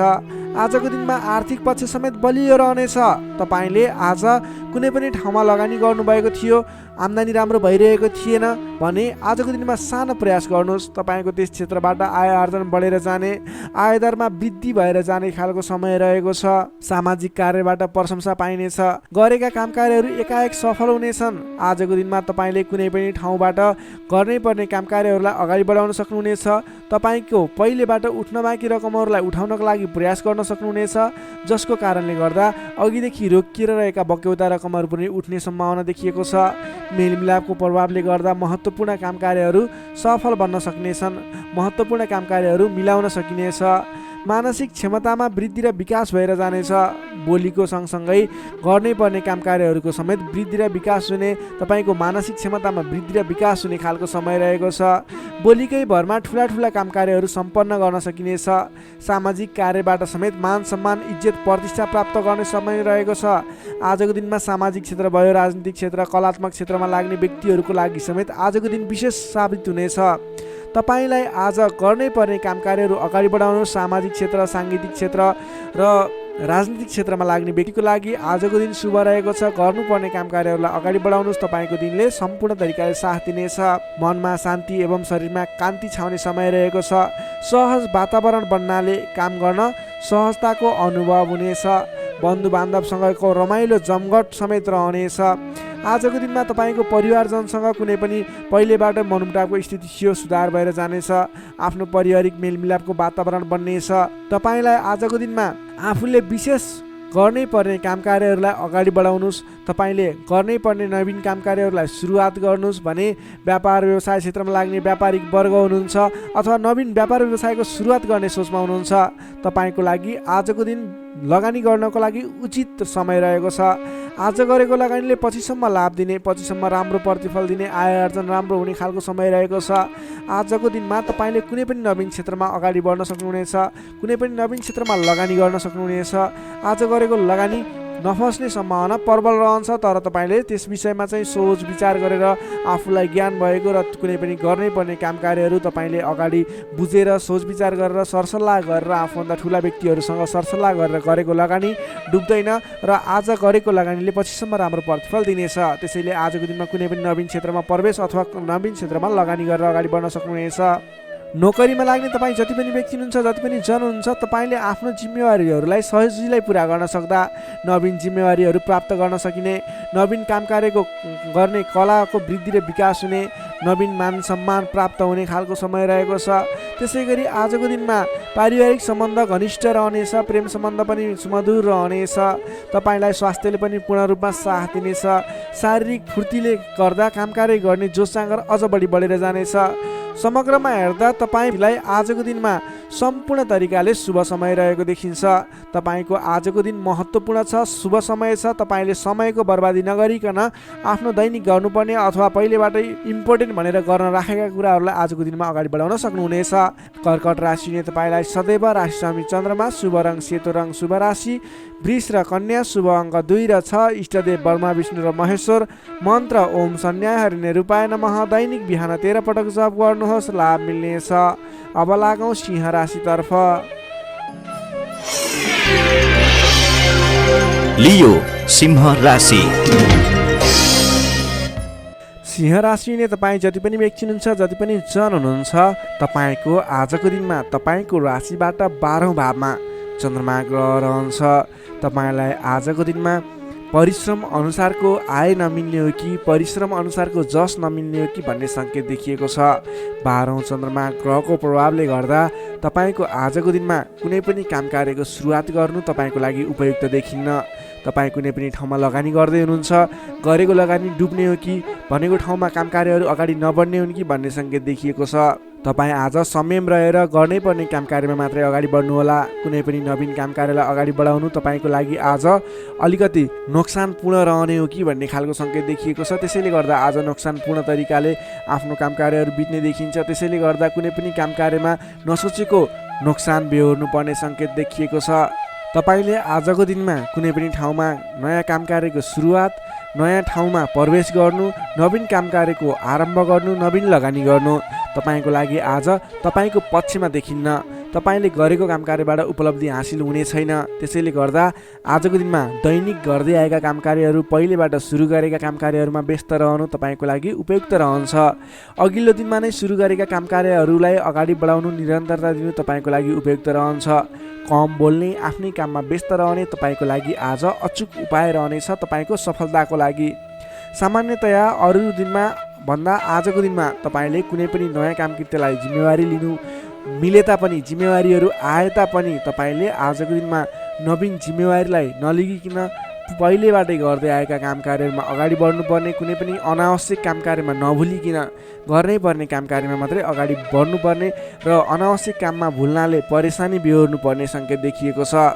आजको दिनमा आर्थिक पक्ष समेत बलियो रहनेछ। तपाईँले आज कुनै पनि ठाउँमा लगानी गर्नुभएको थियो, आम्दानी राम्रो भइरहेको थिएन भने आजको दिनमा सानो प्रयास गर्नुहोस्। तपाईँको त्यस क्षेत्रबाट आय आर्जन बढेर जाने, आयदरमा वृद्धि भएर जाने खालको समय रहेको छ। सामाजिक कार्यबाट प्रशंसा पाइनेछ। गरेका काम कार्यहरू एकाएक सफल हुनेछन्। आजको दिनमा तपाईँले कुनै पनि ठाउँबाट गर्नै पर्ने काम कार्यहरूलाई अगाडि बढाउन सक्नुहुनेछ। तपाईँको पहिलेबाट उठ्न बाँकी रकमहरूलाई उठाउनको लागि प्रयास गर्न सक्नुहुनेछ, जसको कारणले गर्दा अघिदेखि रोकिएर रहेका बक्यौता रकमहरू पनि उठ्ने सम्भावना देखिएको छ। मेलमिलापको प्रभावले गर्दा महत्त्वपूर्ण काम कार्यहरू सफल बन्न सक्नेछन्। महत्त्वपूर्ण काम कार्यहरू मिलाउन सकिनेछ। मानसिक क्षमतामा वृद्धि र विकास भएर जानेछ। बोलीको सँगसँगै गर्नै पर्ने काम कार्यहरूको समेत वृद्धि र विकास हुने, तपाईँको मानसिक क्षमतामा वृद्धि र विकास हुने खालको समय रहेको छ। बोलीकै भरमा ठुला ठुला काम कार्यहरू सम्पन्न गर्न सकिनेछ। सामाजिक कार्यबाट समेत मान सम्मान इज्जत प्रतिष्ठा प्राप्त गर्ने समय रहेको छ। आजको दिनमा सामाजिक क्षेत्र भयो, राजनीतिक क्षेत्र, कलात्मक क्षेत्रमा लाग्ने व्यक्तिहरूको लागि समेत आजको दिन विशेष साबित हुनेछ। तपाईँलाई आज गर्नै पर्ने काम कार्यहरू अगाडि बढाउनुहोस्। सामाजिक क्षेत्र, साङ्गीतिक क्षेत्र र राजनीतिक क्षेत्रमा लाग्ने व्यक्तिको लागि आजको दिन शुभ रहेको छ। गर्नुपर्ने काम कार्यहरूलाई अगाडि बढाउनुहोस्। तपाईँको दिनले सम्पूर्ण तरिकाले साथ दिनेछ। मनमा शान्ति एवं शरीरमा कान्ति छाउने समय रहेको छ। सहज वातावरण बन्नाले काम गर्न सहजताको अनुभव हुनेछ। बन्धु बान्धवसँगको रमाइलो जमघट समेत रहनेछ। आजको दिनमा तपाईँको परिवारजनसँग कुनै पनि पहिलेबाट मनमुटावको स्थिति थियो, सुधार भएर जानेछ। आफ्नो पारिवारिक मेलमिलापको वातावरण बन्नेछ। तपाईँलाई आजको दिनमा आफूले विशेष गर्नै पर्ने काम कार्यहरूलाई अगाडि बढाउनुहोस्। तपाईँले गर्नै पर्ने नवीन काम कार्यहरूलाई सुरुवात गर्नुहोस् भने व्यापार व्यवसाय क्षेत्रमा लाग्ने व्यापारिक वर्ग हुनुहुन्छ अथवा नवीन व्यापार व्यवसायको सुरुवात गर्ने सोचमा हुनुहुन्छ, तपाईँको लागि आजको दिन लगानी गर्नको लागि उचित समय रहेको छ। आज गरेको लगानीले पछिसम्म लाभ दिने, पछिसम्म राम्रो प्रतिफल दिने, आय आर्जन राम्रो हुने खालको समय रहेको छ। आजको दिनमा तपाईँले कुनै पनि नवीन क्षेत्रमा अगाडि बढ्न सक्नुहुनेछ। कुनै पनि नवीन क्षेत्रमा लगानी गर्न सक्नुहुनेछ। आज गरेको लगानी नफस्ने सम्भावना प्रबल रहन्छ, तर तपाईँले त्यस विषयमा चाहिँ सोच विचार गरेर आफूलाई ज्ञान भएको र कुनै पनि गर्नै पर्ने काम कार्यहरू तपाईँले अगाडि बुझेर सोच विचार गरेर सरसल्लाह गरेर आफूभन्दा ठुला व्यक्तिहरूसँग सरसल्लाह गरेर गरेको लगानी डुब्दैन र आज गरेको लगानीले पछिसम्म राम्रो प्रतिफल दिनेछ। त्यसैले आजको दिनमा कुनै पनि नवीन क्षेत्रमा प्रवेश अथवा नवीन क्षेत्रमा लगानी गरेर अगाडि बढ्न सक्नुहुनेछ। नोकरीमा लाग्ने तपाईँ जति पनि व्यक्ति हुनुहुन्छ, जति पनि जन हुनुहुन्छ, तपाईँले आफ्नो जिम्मेवारीहरूलाई सजिलै पुरा गर्न सक्दा नवीन जिम्मेवारीहरू प्राप्त गर्न सकिने, नवीन काम कार्यको गर्ने कलाको वृद्धि र विकास हुने, नवीन मान सम्मान प्राप्त हुने खालको समय रहेको छ। त्यसै गरी आजको दिनमा पारिवारिक सम्बन्ध घनिष्ठ रहनेछ। प्रेम सम्बन्ध पनि सुमधुर रहनेछ। तपाईँलाई स्वास्थ्यले पनि पूर्ण रूपमा साथ दिनेछ। शारीरिक फुर्तीले गर्दा काम कार्य गर्ने जोस जाँगर अझ बढी बढेर जानेछ। समग्रमा हेर्दा तपाईँलाई आजको दिनमा सम्पूर्ण तरिकाले शुभ समय रहेको देखिन्छ। तपाईँको आजको दिन महत्त्वपूर्ण छ, शुभ समय छ। तपाईँले समयको बर्बादी नगरिकन आफ्नो दैनिक गर्नुपर्ने अथवा पहिलेबाटै इम्पोर्टेन्ट भनेर गर्न राखेका कुराहरूलाई आजको दिनमा अगाडि बढाउन सक्नुहुनेछ। कर्कट राशिले तपाईँलाई सदैव राशि स्वामी चन्द्रमा, शुभ रङ सेतो रङ, शुभ राशि वृष र कन्या, शुभ अङ्क 2 र 6, इष्टदेव ब्रह्मा विष्णु र महेश्वर, मन्त्र ओम सन्न्याहरिणे रूपाय नमः। दैनिक बिहान 13 पटक जप गर्नुहोस्, लाभ मिल्नेछ। अब लागौँ सिंह राशितर्फ। लियो सिंह राशि। सिंह राशिले तपाईँ जति पनि व्यक्ति हुनुहुन्छ, जति पनि जन हुनुहुन्छ, तपाईँको आजको दिनमा तपाईँको राशिबाट 12औं भावमा चन्द्रमा ग्रह रहन्छ। तपाईँलाई आजको दिनमा परिश्रम अनुसारको आय नमिल्ने हो कि परिश्रम अनुसारको जस नमिल्ने हो कि भन्ने सङ्केत देखिएको छ। 12औं चन्द्रमा ग्रहको प्रभावले गर्दा तपाईँको आजको दिनमा कुनै पनि काम कार्यको सुरुवात गर्नु तपाईँको लागि उपयुक्त देखिन्न। तपाईँ कुनै पनि ठाउँमा लगानी गर्दै हुनुहुन्छ, गरेको लगानी डुब्ने हो कि भनेको ठाउँमा काम कार्यहरू अगाडि नबढ्ने हुन् कि भन्ने सङ्केत देखिएको छ। तपाईँ आज संयम रहेर गर्नै पर्ने काम कार्यमा मात्रै अगाडि बढ्नुहोला। कुनै पनि नवीन काम कार्यलाई अगाडि बढाउनु तपाईँको लागि आज अलिकति नोक्सानपूर्ण रहने हो कि भन्ने खालको सङ्केत देखिएको छ। त्यसैले गर्दा आज नोक्सानपूर्ण तरिकाले आफ्नो काम कार्यहरू बित्ने देखिन्छ। त्यसैले गर्दा कुनै पनि काम कार्यमा नसोचेको नोक्सान बेहोर्नु पर्ने सङ्केत देखिएको छ। तपाईँले आजको दिनमा कुनै पनि ठाउँमा नयाँ काम कार्यको सुरुवात, नयाँ ठाउँमा प्रवेश गर्नु, नवीन काम कार्यको आरम्भ गर्नु, नवीन लगानी गर्नु तपाईँको लागि आज तपाईँको पक्षमा देखिन्न। तपाईँले गरेको काम कार्यबाट उपलब्धि हासिल हुने छैन। त्यसैले गर्दा आजको दिनमा दैनिक गर्दै आएका काम कार्यहरू, पहिलेबाट सुरु गरेका काम कार्यहरूमा व्यस्त रहनु तपाईँको लागि उपयुक्त रहन्छ। अघिल्लो दिनमा नै सुरु गरेका काम कार्यहरूलाई अगाडि बढाउनु, निरन्तरता दिनु तपाईँको लागि उपयुक्त रहन्छ। कम बोल्ने, आफ्नै काममा व्यस्त रहने तपाईँको लागि आज अचुक उपाय रहनेछ तपाईँको सफलताको लागि। सामान्यतया अरू दिनमा भन्दा आजको दिनमा तपाईँले कुनै पनि नयाँ काम कृत्यलाई जिम्मेवारी लिनु मिले तापनि, जिम्मेवारीहरू आए तापनि तपाईँले आजको दिनमा नवीन जिम्मेवारीलाई नलिगिकन पहिलेबाटै गर्दै आएका काम कार्यहरूमा अगाडि बढ्नुपर्ने, कुनै पनि अनावश्यक काम कार्यमा नभुलिकन गर्नै पर्ने काम कार्यमा मात्रै अगाडि बढ्नुपर्ने र अनावश्यक काममा भुल्नाले परेशानी बिहोर्नु पर्ने सङ्केत देखिएको छ।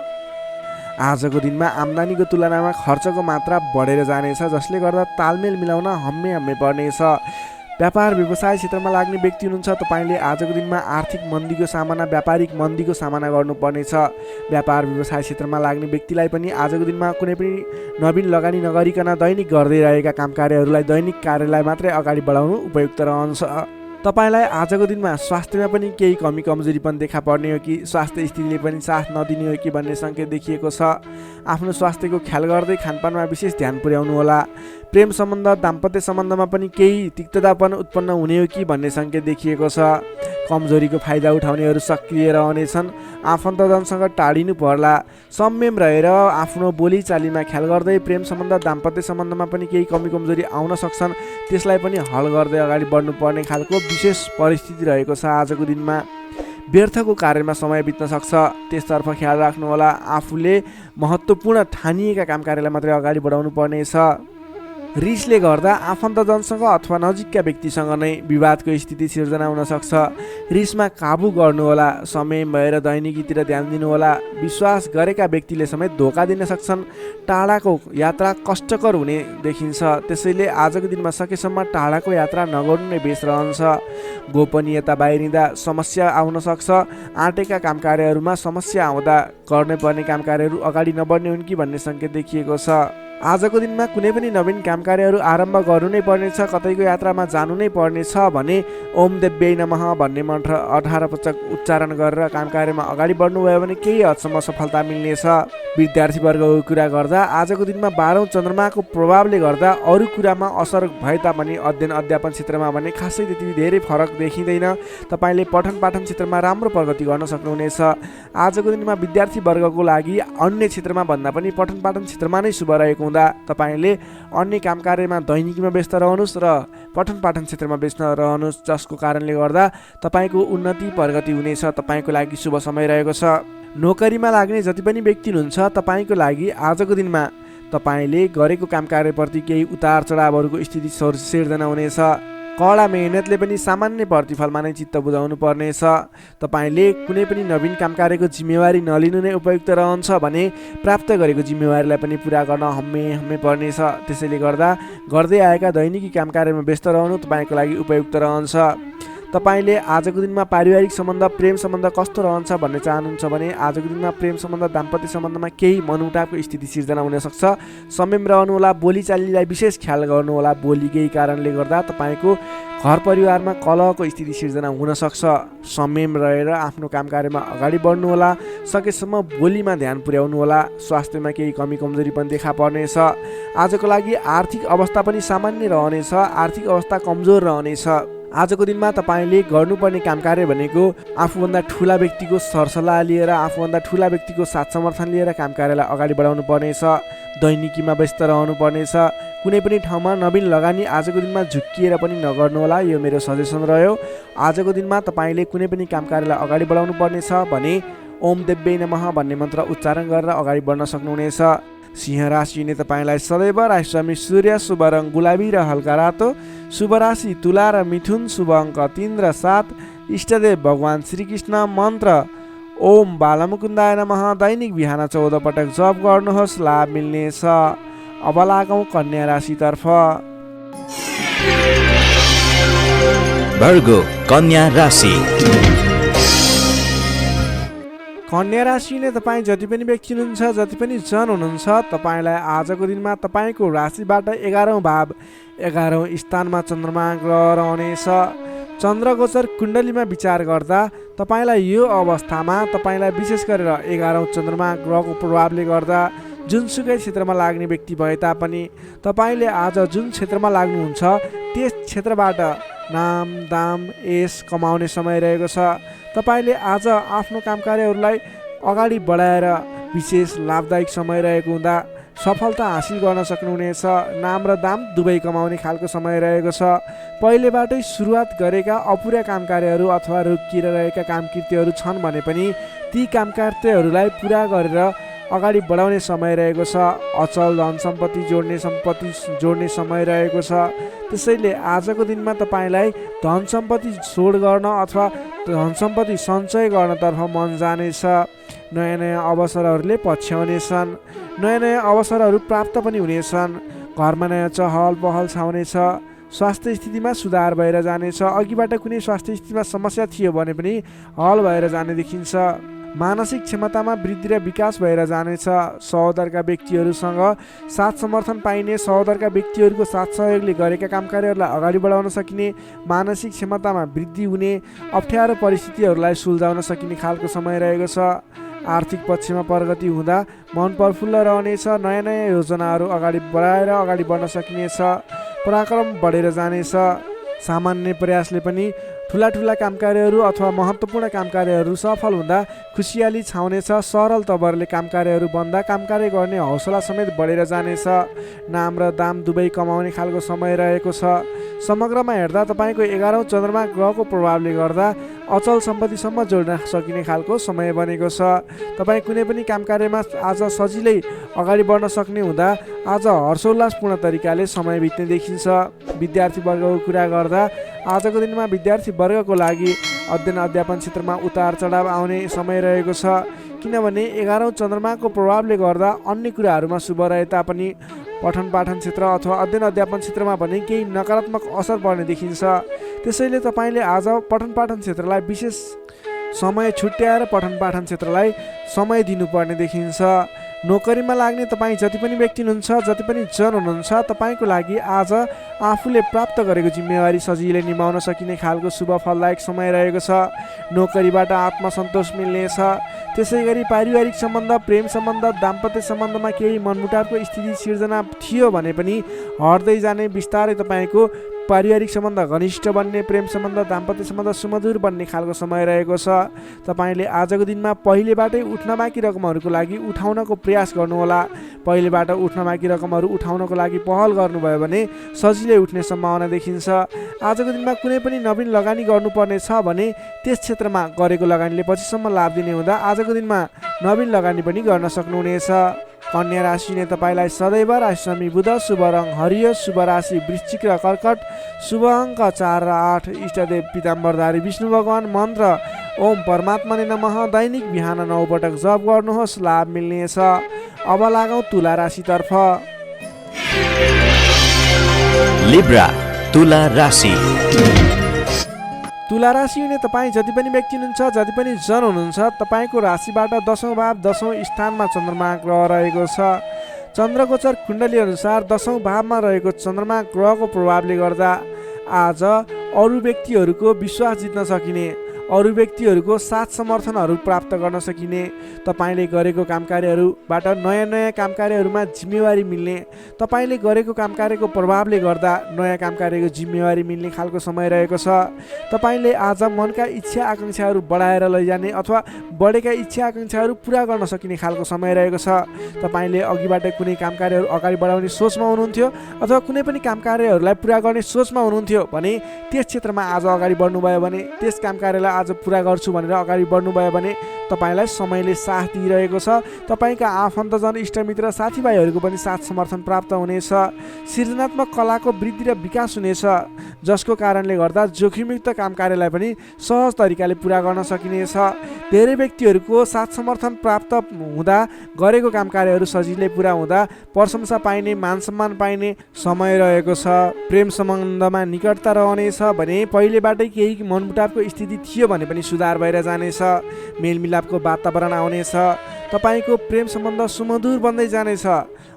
आजको दिनमा आम्दानीको तुलनामा खर्चको मात्रा बढेर जानेछ, जसले गर्दा तालमेल मिलाउन हम्मे पर्नेछ। व्यापार व्यवसाय क्षेत्रमा लाग्ने व्यक्ति हुनुहुन्छ तपाईँले आजको दिनमा आर्थिक मन्दीको सामना, व्यापारिक मन्दीको सामना गर्नुपर्नेछ। व्यापार व्यवसाय क्षेत्रमा लाग्ने व्यक्तिलाई पनि आजको दिनमा कुनै पनि नवीन लगानी नगरिकन दैनिक गर्दै रहेका काम कार्यहरूलाई, दैनिक कार्यलाई मात्रै अगाडि बढाउनु उपयुक्त रहन्छ। तपाईँलाई आजको दिनमा स्वास्थ्यमा पनि केही कमी कमजोरी पनि देखा पर्ने हो कि स्वास्थ्य स्थितिले पनि साथ नदिने हो कि भन्ने सङ्केत देखिएको छ। आफ्नो स्वास्थ्यको ख्याल गर्दै खानपानमा विशेष ध्यान पुर्याउनु होला। प्रेम सम्बन्ध, दाम्पत्य सम्बन्धमा पनि केही तिक्ततापन उत्पन्न हुने हो कि भन्ने सङ्केत देखिएको छ। कमजोरीको फाइदा उठाउनेहरू सक्रिय रहनेछन्। आफन्तजनसँग टाढिनु पर्ला। संयम रहेर आफ्नो बोलीचालीमा ख्याल गर्दै प्रेम सम्बन्ध, दाम्पत्य सम्बन्धमा पनि केही कमी कमजोरी आउन सक्छन्, त्यसलाई पनि हल गर्दै अगाडि बढ्नुपर्ने खालको विशेष परिस्थिति रहेको छ। आजको दिनमा व्यर्थको कार्यमा समय बित्न सक्छ, त्यसतर्फ ख्याल राख्नुहोला। आफूले महत्त्वपूर्ण ठानिएका काम कार्यलाई मात्रै अगाडि बढाउनु पर्नेछ। रिसले गर्दा आफन्तजनसँग अथवा नजिकका व्यक्तिसँग नै विवादको स्थिति सिर्जना हुन सक्छ। रिसमा काबु गर्नुहोला। समय भएर दैनिकीतिर ध्यान दिनुहोला। विश्वास गरेका व्यक्तिले समेत धोका दिन सक्छन्। टाढाको यात्रा कष्टकर हुने देखिन्छ, त्यसैले आजको दिनमा सकेसम्म टाढाको यात्रा नगर्नु नै बेस रहन्छ। गोपनीयता बाहिरिँदा समस्या आउन सक्छ। आँटेका काम कार्यहरूमा समस्या आउँदा गर्नै पर्ने काम कार्यहरू अगाडि नबढ्ने हुन् कि भन्ने सङ्केत देखिएको छ। आजको दिनमा कुनै पनि नवीन काम कार्यहरू आरम्भ गर्नु नै पर्नेछ, कतैको यात्रामा जानु नै पर्नेछ भने ओम देव्यै नमः भन्ने मन्त्र 18 पटक उच्चारण गरेर काम कार्यमा अगाडि बढ्नुभयो भने केही हदसम्म सफलता मिल्नेछ। विद्यार्थीवर्गको कुरा गर्दा आजको दिनमा 12औं चन्द्रमाको प्रभावले गर्दा अरू कुरामा असर भए तापनि अध्ययन अध्यापन क्षेत्रमा भने खासै त्यति धेरै फरक देखिँदैन। तपाईँले पठन पाठन क्षेत्रमा राम्रो प्रगति गर्न सक्नुहुनेछ। आजको दिनमा विद्यार्थीवर्गको लागि अन्य क्षेत्रमा भन्दा पनि पठन पाठन क्षेत्रमा नै शुभ रहेको हुँदा तपाईँले अन्य काम कार्यमा दैनिकीमा व्यस्त रहनुहोस् र पठन पाठन क्षेत्रमा व्यस्त रहनुहोस्, जसको कारणले गर्दा तपाईँको उन्नति प्रगति हुनेछ। तपाईँको लागि शुभ समय रहेको छ। नोकरीमा लाग्ने जति पनि व्यक्ति हुनुहुन्छ तपाईँको लागि आजको दिनमा तपाईँले गरेको काम कार्यप्रति केही उतार चढावहरूको स्थिति सिर्जना हुनेछ। कडा मेहनतले पनि सामान्य प्रतिफलमा नै चित्त बुझाउनु पर्नेछ। तपाईँले कुनै पनि नवीन काम कार्यको जिम्मेवारी नलिनु नै उपयुक्त रहन्छ भने प्राप्त गरेको जिम्मेवारीलाई पनि पुरा गर्न हम्मे पर्नेछ। त्यसैले गर्दा गर्दै आएका दैनिकी काम कार्यमा व्यस्त रहनु तपाईँको लागि उपयुक्त रहन्छ। तपाईँले आजको दिनमा पारिवारिक सम्बन्ध, प्रेम सम्बन्ध कस्तो रहन्छ भन्ने चाहनुहुन्छ भने आजको दिनमा प्रेम सम्बन्ध, दाम्पत्य सम्बन्धमा केही मनमुटावको स्थिति सिर्जना हुन सक्छ। संयम रहनुहोला। बोलीचालीलाई विशेष ख्याल गर्नुहोला। बोलीकै कारणले गर्दा तपाईँको घर परिवारमा कलहको स्थिति सिर्जना हुन सक्छ। संयम रहेर आफ्नो काम कार्यमा अगाडि बढ्नुहोला। सकेसम्म बोलीमा ध्यान पुर्याउनु होला। स्वास्थ्यमा केही कमी कमजोरी पनि देखा पर्नेछ। आजको लागि आर्थिक अवस्था पनि सामान्य रहनेछ। आर्थिक अवस्था कमजोर रहनेछ। आजको दिनमा तपाईँले गर्नुपर्ने काम कार्य भनेको आफूभन्दा ठुला व्यक्तिको सरसल्लाह लिएर, आफूभन्दा ठुला व्यक्तिको साथ समर्थन लिएर काम कार्यलाई अगाडि बढाउनु पर्नेछ। दैनिकीमा व्यस्त रहनु पर्नेछ। कुनै पनि ठाउँमा नवीन लगानी आजको दिनमा झुक्किएर पनि नगर्नुहोला, यो मेरो सजेसन रह्यो। आजको दिनमा तपाईँले कुनै पनि काम कार्यलाई अगाडि बढाउनु पर्नेछ भने ओम देव्यै नमः भन्ने मन्त्र उच्चारण गरेर अगाडि बढ्न सक्नुहुनेछ। सिंह राशिले तपाईँलाई सदैव राशिस्वामी सूर्य, शुभ रङ गुलाबी र हल्का रातो, शुभ राशि तुला र मिथुन, शुभ अङ्क 3 र 7, इष्टदेव भगवान श्रीकृष्ण, मन्त्र ओम बालमुकुन्दाय नमः। दैनिक बिहान 14 पटक जप गर्नुहोस्, लाभ मिल्नेछ। अब लागौँ कन्या राशितर्फ। वर्गो कन्या राशि। कन्या राशि नै तपाईँ जति पनि व्यक्ति हुनुहुन्छ, जति पनि जन हुनुहुन्छ, तपाईँलाई आजको दिनमा तपाईँको राशिबाट 11औँ भाव 11औँ स्थानमा चन्द्रमा ग्रह रहनेछ। चन्द्रगोचर कुण्डलीमा विचार गर्दा तपाईँलाई यो अवस्थामा तपाईँलाई विशेष गरेर 11औँ चन्द्रमा ग्रहको प्रभावले गर्दा जुनसुकै क्षेत्रमा लाग्ने व्यक्ति भए तापनि तपाईँले आज जुन क्षेत्रमा लाग्नुहुन्छ त्यस क्षेत्रबाट नाम दाम यश कमाउने समय रहेको छ। तपाईँले आज आफ्नो कामकार्यहरूलाई अगाडि बढाएर विशेष लाभदायक समय रहेको हुँदा सफलता हासिल गर्न सक्नुहुनेछ। नाम र दाम दुवै कमाउने खालको समय रहेको छ। पहिलेबाटै सुरुवात गरेका अपुरा कामकार्यहरू अथवा रोकिएर रहेका कामकृत्यहरू छन् भने पनि ती कामकार्यहरूलाई पुरा गरेर अगाडि बढाउने समय रहेको छ। अचल धन सम्पत्ति जोड्ने समय रहेको छ। त्यसैले आजको दिनमा तपाईँलाई धन सम्पत्ति जोड गर्न अथवा धन सम्पत्ति सञ्चय गर्नतर्फ मन जानेछ। नयाँ नयाँ अवसरहरूले पछ्याउनेछन्। नयाँ नयाँ अवसरहरू प्राप्त पनि हुनेछन्। घरमा नयाँ चहल पहल छाउनेछ। स्वास्थ्य स्थितिमा सुधार भएर जानेछ। अघिबाट कुनै स्वास्थ्य स्थितिमा समस्या थियो भने पनि हल भएर जाने देखिन्छ। मानसिक क्षमतामा वृद्धि र विकास भएर जानेछ। सहोदरका व्यक्तिहरूसँग साथ समर्थन पाइने, सहोदरका व्यक्तिहरूको साथ सहयोगले गरेका कामकार्यहरूलाई अगाडि बढाउन सकिने, मानसिक क्षमतामा वृद्धि हुने, अप्ठ्यारो परिस्थितिहरूलाई सुल्झाउन सकिने खालको समय रहेको छ। आर्थिक पक्षमा प्रगति हुँदा मन प्रफुल्ल रहनेछ। नयाँ नयाँ योजनाहरू अगाडि बढाएर अगाडि बढ्न सकिनेछ। पराक्रम बढेर जानेछ। सामान्य प्रयासले पनि ठुला ठुला कामकार्यहरू अथवा महत्त्वपूर्ण कामकार्यहरू सफल हुँदा खुसियाली छाउनेछ। सरल तवरले कामकार्यहरू बन्दा कामकार्य गर्ने हौसला समेत बढेर जानेछ। नाम र दाम दुवै कमाउने खालको समय रहेको छ। समग्रमा हेर्दा तपाईँको 11औँ चन्द्रमा ग्रहको प्रभावले गर्दा अचल सम्पत्तिसम्म जोड्न सकिने खालको समय बनेको छ। तपाईँ कुनै पनि कामकार्यमा आज सजिलै अगाडि बढ्न सक्ने हुँदा आज हर्षोल्लासपूर्ण तरिकाले समय बित्ने देखिन्छ। विद्यार्थी वर्गको कुरा गर्दा आजको दिनमा विद्यार्थी वर्गको लागि अध्ययन अध्यापन क्षेत्रमा उतार चढाव आउने समय रहेको छ। किनभने 11औँ चन्द्रमाको प्रभावले गर्दा अन्य कुराहरूमा शुभ रहे तापनि पठन पाठन क्षेत्र अथवा अध्ययन अध्यापन क्षेत्रमा भने केही नकारात्मक असर पर्ने देखिन्छ। त्यसैले तपाईँले आज पठन पाठन क्षेत्रलाई विशेष समय छुट्याएर पठन पाठन क्षेत्रलाई समय दिनुपर्ने देखिन्छ। नोकरीमा लाग्ने तपाईँ जति पनि व्यक्ति हुनुहुन्छ, जति पनि जन हुनुहुन्छ, तपाईँको लागि आज आफूले प्राप्त गरेको जिम्मेवारी सजिलै निभाउन सकिने खालको शुभ फलदायक समय रहेको छ। नोकरीबाट आत्मसन्तोष मिल्नेछ। त्यसै गरी पारिवारिक सम्बन्ध, प्रेम सम्बन्ध, दाम्पत्य सम्बन्धमा केही मनमुटावको स्थिति सिर्जना थियो भने पनि हट्दै जाने, बिस्तारै तपाईँको पारिवारिक सम्बन्ध घनिष्ठ बन्ने, प्रेम सम्बन्ध, दाम्पत्य सम्बन्ध सुमधुर बन्ने खालको समय रहेको छ। तपाईँले आजको दिनमा पहिलेबाटै उठ्न बाँकी रकमहरूको लागि उठाउनको प्रयास गर्नुहोला। पहिलेबाट उठ्न बाँकी रकमहरू उठाउनको लागि पहल गर्नुभयो भने सजिलै उठ्ने सम्भावना देखिन्छ। आजको दिनमा कुनै पनि नवीन लगानी गर्नुपर्ने छ भने त्यस क्षेत्रमा गरेको लगानीले पछिसम्म लाभ दिने हुँदा आजको दिनमा नवीन लगानी पनि गर्न सक्नुहुनेछ। कन्या राशि नै तपाईँलाई सदैव राशिस्वामी बुध, शुभ रङ हरियो, शुभ राशि वृश्चिक र कर्कट, शुभ अङ्क 4 र 8, इष्टदेव पीताम्बरधारी विष्णु भगवान, मन्त्र ओम परमात्मा नै नमः। दैनिक बिहान 9 पटक जप गर्नुहोस्, लाभ मिल्नेछ। अब लागौँ तुला राशितर्फ। लिब्रा तुला राशि। तुला राशि हुने तपाईँ जति पनि व्यक्ति हुनुहुन्छ, जति पनि जन हुनुहुन्छ, तपाईँको राशिबाट 10औँ भाव 10औँ स्थानमा चन्द्रमा ग्रह रहेको छ। चन्द्रगोचर कुण्डली अनुसार 10औँ भावमा रहेको चन्द्रमा ग्रहको प्रभावले गर्दा आज अरू व्यक्तिहरूको विश्वास जित्न सकिने, अरू व्यक्तिहरूको साथ समर्थनहरू प्राप्त गर्न सकिने, तपाईँले गरेको कामकार्यहरूबाट नयाँ नयाँ कामकार्यहरूमा जिम्मेवारी मिल्ने, तपाईँले गरेको कामकार्यको प्रभावले गर्दा नयाँ कामकार्यको जिम्मेवारी मिल्ने खालको समय रहेको छ। तपाईँले आज मनका इच्छा आकाङ्क्षाहरू बढाएर लैजाने अथवा बढेका इच्छा आकाङ्क्षाहरू पुरा गर्न सकिने खालको समय रहेको छ। तपाईँले अघिबाट कुनै कामकार्यहरू अगाडि बढाउने सोचमा हुनुहुन्थ्यो अथवा कुनै पनि कामकार्यहरूलाई पुरा गर्ने सोचमा हुनुहुन्थ्यो भने त्यस क्षेत्रमा आज अगाडि बढ्नुभयो भने, त्यस कामकार्यलाई आज पुरा गर्छु भनेर अगाडि बढ्नुभयो भने तपाईँलाई समयले साथ दिइरहेको छ। तपाईँका आफन्तजन, इष्टमित्र, साथीभाइहरूको पनि साथ समर्थन प्राप्त हुनेछ। सृजनात्मक कलाको वृद्धि र विकास हुनेछ, जसको कारणले गर्दा जोखिमयुक्त कामकार्यलाई पनि सहज तरिकाले पुरा गर्न सकिनेछ। धेरै व्यक्तिहरूको साथ समर्थन प्राप्त हुँदा गरेको कामकार्यहरू सजिलै पुरा हुँदा प्रशंसा पाइने, मान सम्मान पाइने समय रहेको छ। प्रेम सम्बन्धमा निकटता रहनेछ भने पहिलेबाटै केही मनमुटावको स्थिति थियो थियो भने पनि सुधार भएर जानेछ। मेलमिलापको वातावरण आउनेछ। तपाईँको प्रेम सम्बन्ध सुमधुर बन्दै जानेछ।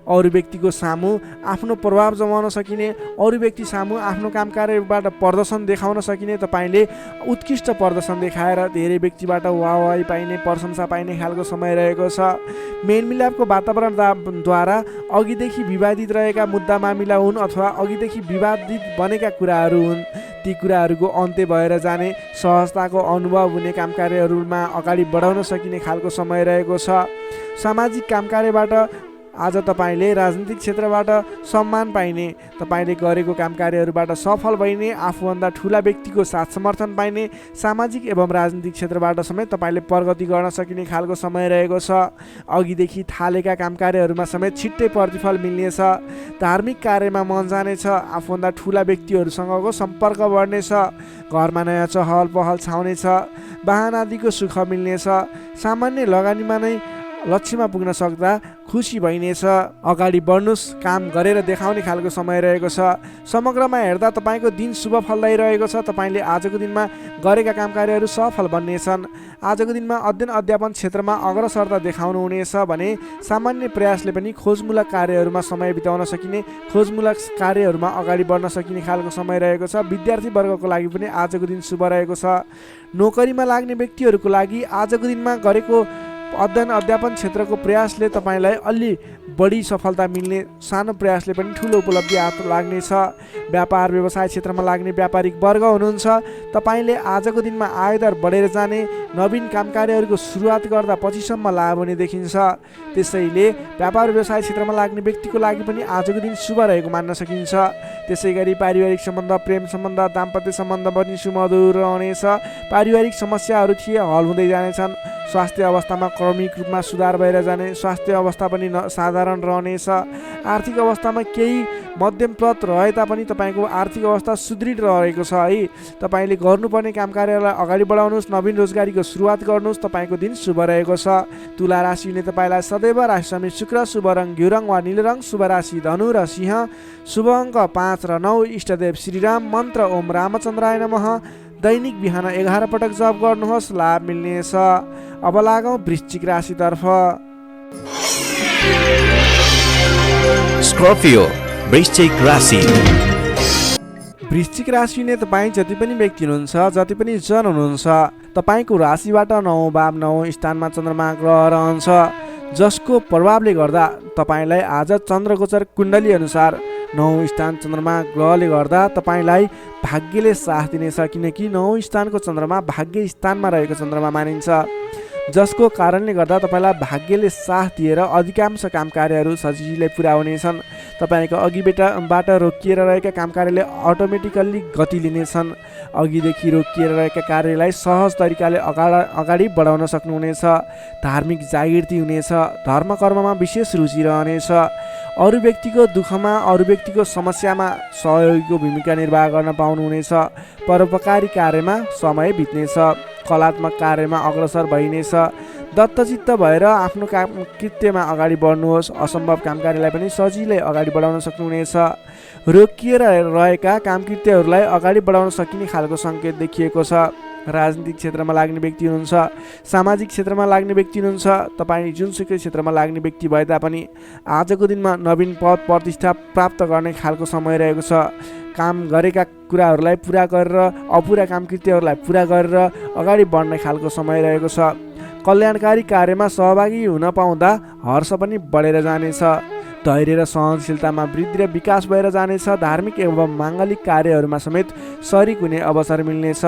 अरू व्यक्तिको सामु आफ्नो प्रभाव जमाउन सकिने, अरू व्यक्ति सामु आफ्नो काम कार्यबाट प्रदर्शन देखाउन सकिने, तपाईँले उत्कृष्ट प्रदर्शन देखाएर धेरै व्यक्तिबाट वाहवाही पाइने, प्रशंसा पाइने खालको समय रहेको छ। मेलमिलापको वातावरणद्वारा अघिदेखि विवादित रहेका मुद्दा मामिला हुन् अथवा अघिदेखि विवादित बनेका कुराहरू हुन्, ती कुराहरूको अन्त्य भएर जाने, सहजताको अनुभव हुने, काम कार्यहरूमा अगाडि बढाउन सकिने खालको समय रहेको छ। सामाजिक काम कार्यबाट आज तपाईँले राजनीतिक क्षेत्रबाट सम्मान पाइने, तपाईँले गरेको काम कार्यहरूबाट सफल भइने, आफूभन्दा ठुला व्यक्तिको साथ समर्थन पाइने, सामाजिक एवं राजनीतिक क्षेत्रबाट समेत तपाईँले प्रगति गर्न सकिने खालको समय रहेको छ। अघिदेखि थालेका काम कार्यहरूमा समेत छिट्टै प्रतिफल मिल्नेछ। धार्मिक कार्यमा मन जानेछ। आफूभन्दा ठुला व्यक्तिहरूसँगको सम्पर्क बढ्नेछ। घरमा नयाँ चहल पहल छाउनेछ। वाहन आदिको सुख मिल्नेछ। सामान्य लगानीमा नै लक्ष्यमा पुग्न सक्दा खुसी भइनेछ। अगाडि बढ्नुहोस्, काम गरेर देखाउने खालको समय रहेको छ। समग्रमा हेर्दा तपाईँको दिन शुभ फलदायी रहेको छ। तपाईँले आजको दिनमा गरेका काम कार्यहरू सफल बन्नेछन्। आजको दिनमा अध्ययन अध्यापन क्षेत्रमा अग्रसरता देखाउनु हुनेछ भने सामान्य प्रयासले पनि खोजमूलक कार्यहरूमा समय बिताउन सकिने, खोजमूलक कार्यहरूमा अगाडि बढ्न सकिने खालको समय रहेको छ। विद्यार्थी वर्गको लागि पनि आजको दिन शुभ रहेको छ। नोकरीमा लाग्ने व्यक्तिहरूको लागि आजको दिनमा गरेको अध्ययन अध्यापन क्षेत्रको प्रयासले तपाईँलाई अलि बढी सफलता मिल्ने, सानो प्रयासले पनि ठुलो उपलब्धि हात लाग्नेछ। व्यापार व्यवसाय क्षेत्रमा लाग्ने व्यापारिक वर्ग हुनुहुन्छ, तपाईँले आजको दिनमा आयदर बढेर जाने, नवीन काम कार्यहरूको सुरुवात गर्दा पछिसम्म लाभ हुने देखिन्छ। त्यसैले व्यापार व्यवसाय क्षेत्रमा लाग्ने व्यक्तिको लागि पनि आजको दिन शुभ रहेको मान्न सकिन्छ। त्यसै गरी पारिवारिक सम्बन्ध, प्रेम सम्बन्ध, दाम्पत्य सम्बन्ध पनि सुमधुर रहनेछ। पारिवारिक समस्याहरू थिए हल हुँदै जानेछन्। स्वास्थ्य अवस्थामा क्रमिक रूपमा सुधार भएर जाने, स्वास्थ्य अवस्था पनि साधारण रहनेछ। आर्थिक अवस्थामा केही मध्यमप्रद रहे तापनि तपाईँको आर्थिक अवस्था सुदृढ रहेको छ है। तपाईँले गर्नुपर्ने काम कार्यलाई अगाडि बढाउनुहोस्, नवीन रोजगारीको सुरुवात गर्नुहोस्। तपाईँको दिन शुभ रहेको छ। तुला राशिले तपाईँलाई सदैव राशि स्वामी शुक्र, शुभ रङ घिउ रङ वा नील रङ, शुभ राशि धनु र सिंह, शुभ अङ्क 5 र 9, इष्टदेव श्रीराम, मन्त्र ओम रामचन्द्राय नमः। दैनिक बिहान 11 पटक जप गर्नुहोस्, लाभ मिल्नेछ। अब लागौँ वृश्चिक राशितर्फ। स्कर्पियो वृश्चिक राशि। वृश्चिक राशि नै तपाईँ जति पनि व्यक्ति हुनुहुन्छ, जति पनि जन हुनुहुन्छ, तपाईँको राशिबाट 9 भाव 9 स्थानमा चन्द्रमा ग्रह रहन्छ, जसको प्रभावले गर्दा तपाईँलाई आज चन्द्रगोचर कुण्डली अनुसार 9 स्थान चन्द्रमा ग्रहले गर्दा तपाईँलाई भाग्यले साथ दिनेछ। किनकि 9 स्थानको चन्द्रमा भाग्य स्थानमा रहेको चन्द्रमा मानिन्छ, जसको कारणले गर्दा तपाईँलाई भाग्यले साथ दिएर अधिकांश काम कार्यहरू सजिलै पुरा हुनेछन्। तपाईँको अघिबाट रोकिएर रहेका काम कार्यले अटोमेटिकल्ली गति लिनेछन्। अघिदेखि रोकिएर रहेका कार्यलाई सहज तरिकाले अगाडि बढाउन सक्नुहुनेछ। धार्मिक जागृति हुनेछ। धर्म कर्ममा विशेष रुचि रहनेछ। अरू व्यक्तिको दुःखमा, अरू व्यक्तिको समस्यामा सहयोगीको भूमिका निर्वाह गर्न पाउनुहुनेछ। परोपकारी कार्यमा समय बित्नेछ। कलात्मक कार्यमा अग्रसर भइनेछ। दत्तचित्त भएर आफ्नो काम कृत्यमा अगाडि बढ्नुहोस्। असम्भव काम कार्यलाई पनि सजिलै अगाडि बढाउन सक्नुहुनेछ। रोकिएर रहेका काम कृत्यहरूलाई अगाडि बढाउन सकिने खालको सङ्केत देखिएको छ। राजनीतिक क्षेत्रमा लाग्ने व्यक्ति हुनुहुन्छ, सामाजिक क्षेत्रमा लाग्ने व्यक्ति हुनुहुन्छ, तपाईँ जुनसुकै क्षेत्रमा लाग्ने व्यक्ति भए तापनि आजको दिनमा नवीन पद प्रतिष्ठा प्राप्त गर्ने खालको समय रहेको छ। काम गरेका कुराहरूलाई पुरा गरेर अपुरा काम कृत्यहरूलाई पुरा गरेर अगाडि बढ्ने खालको समय रहेको छ। कल्याणकारी कार्यमा सहभागी हुन पाउँदा हर्ष पनि बढेर जानेछ। धैर्य र सहनशीलतामा वृद्धि र विकास भएर जानेछ। धार्मिक एवं माङ्गलिक कार्यहरूमा समेत शरीक हुने अवसर मिल्नेछ।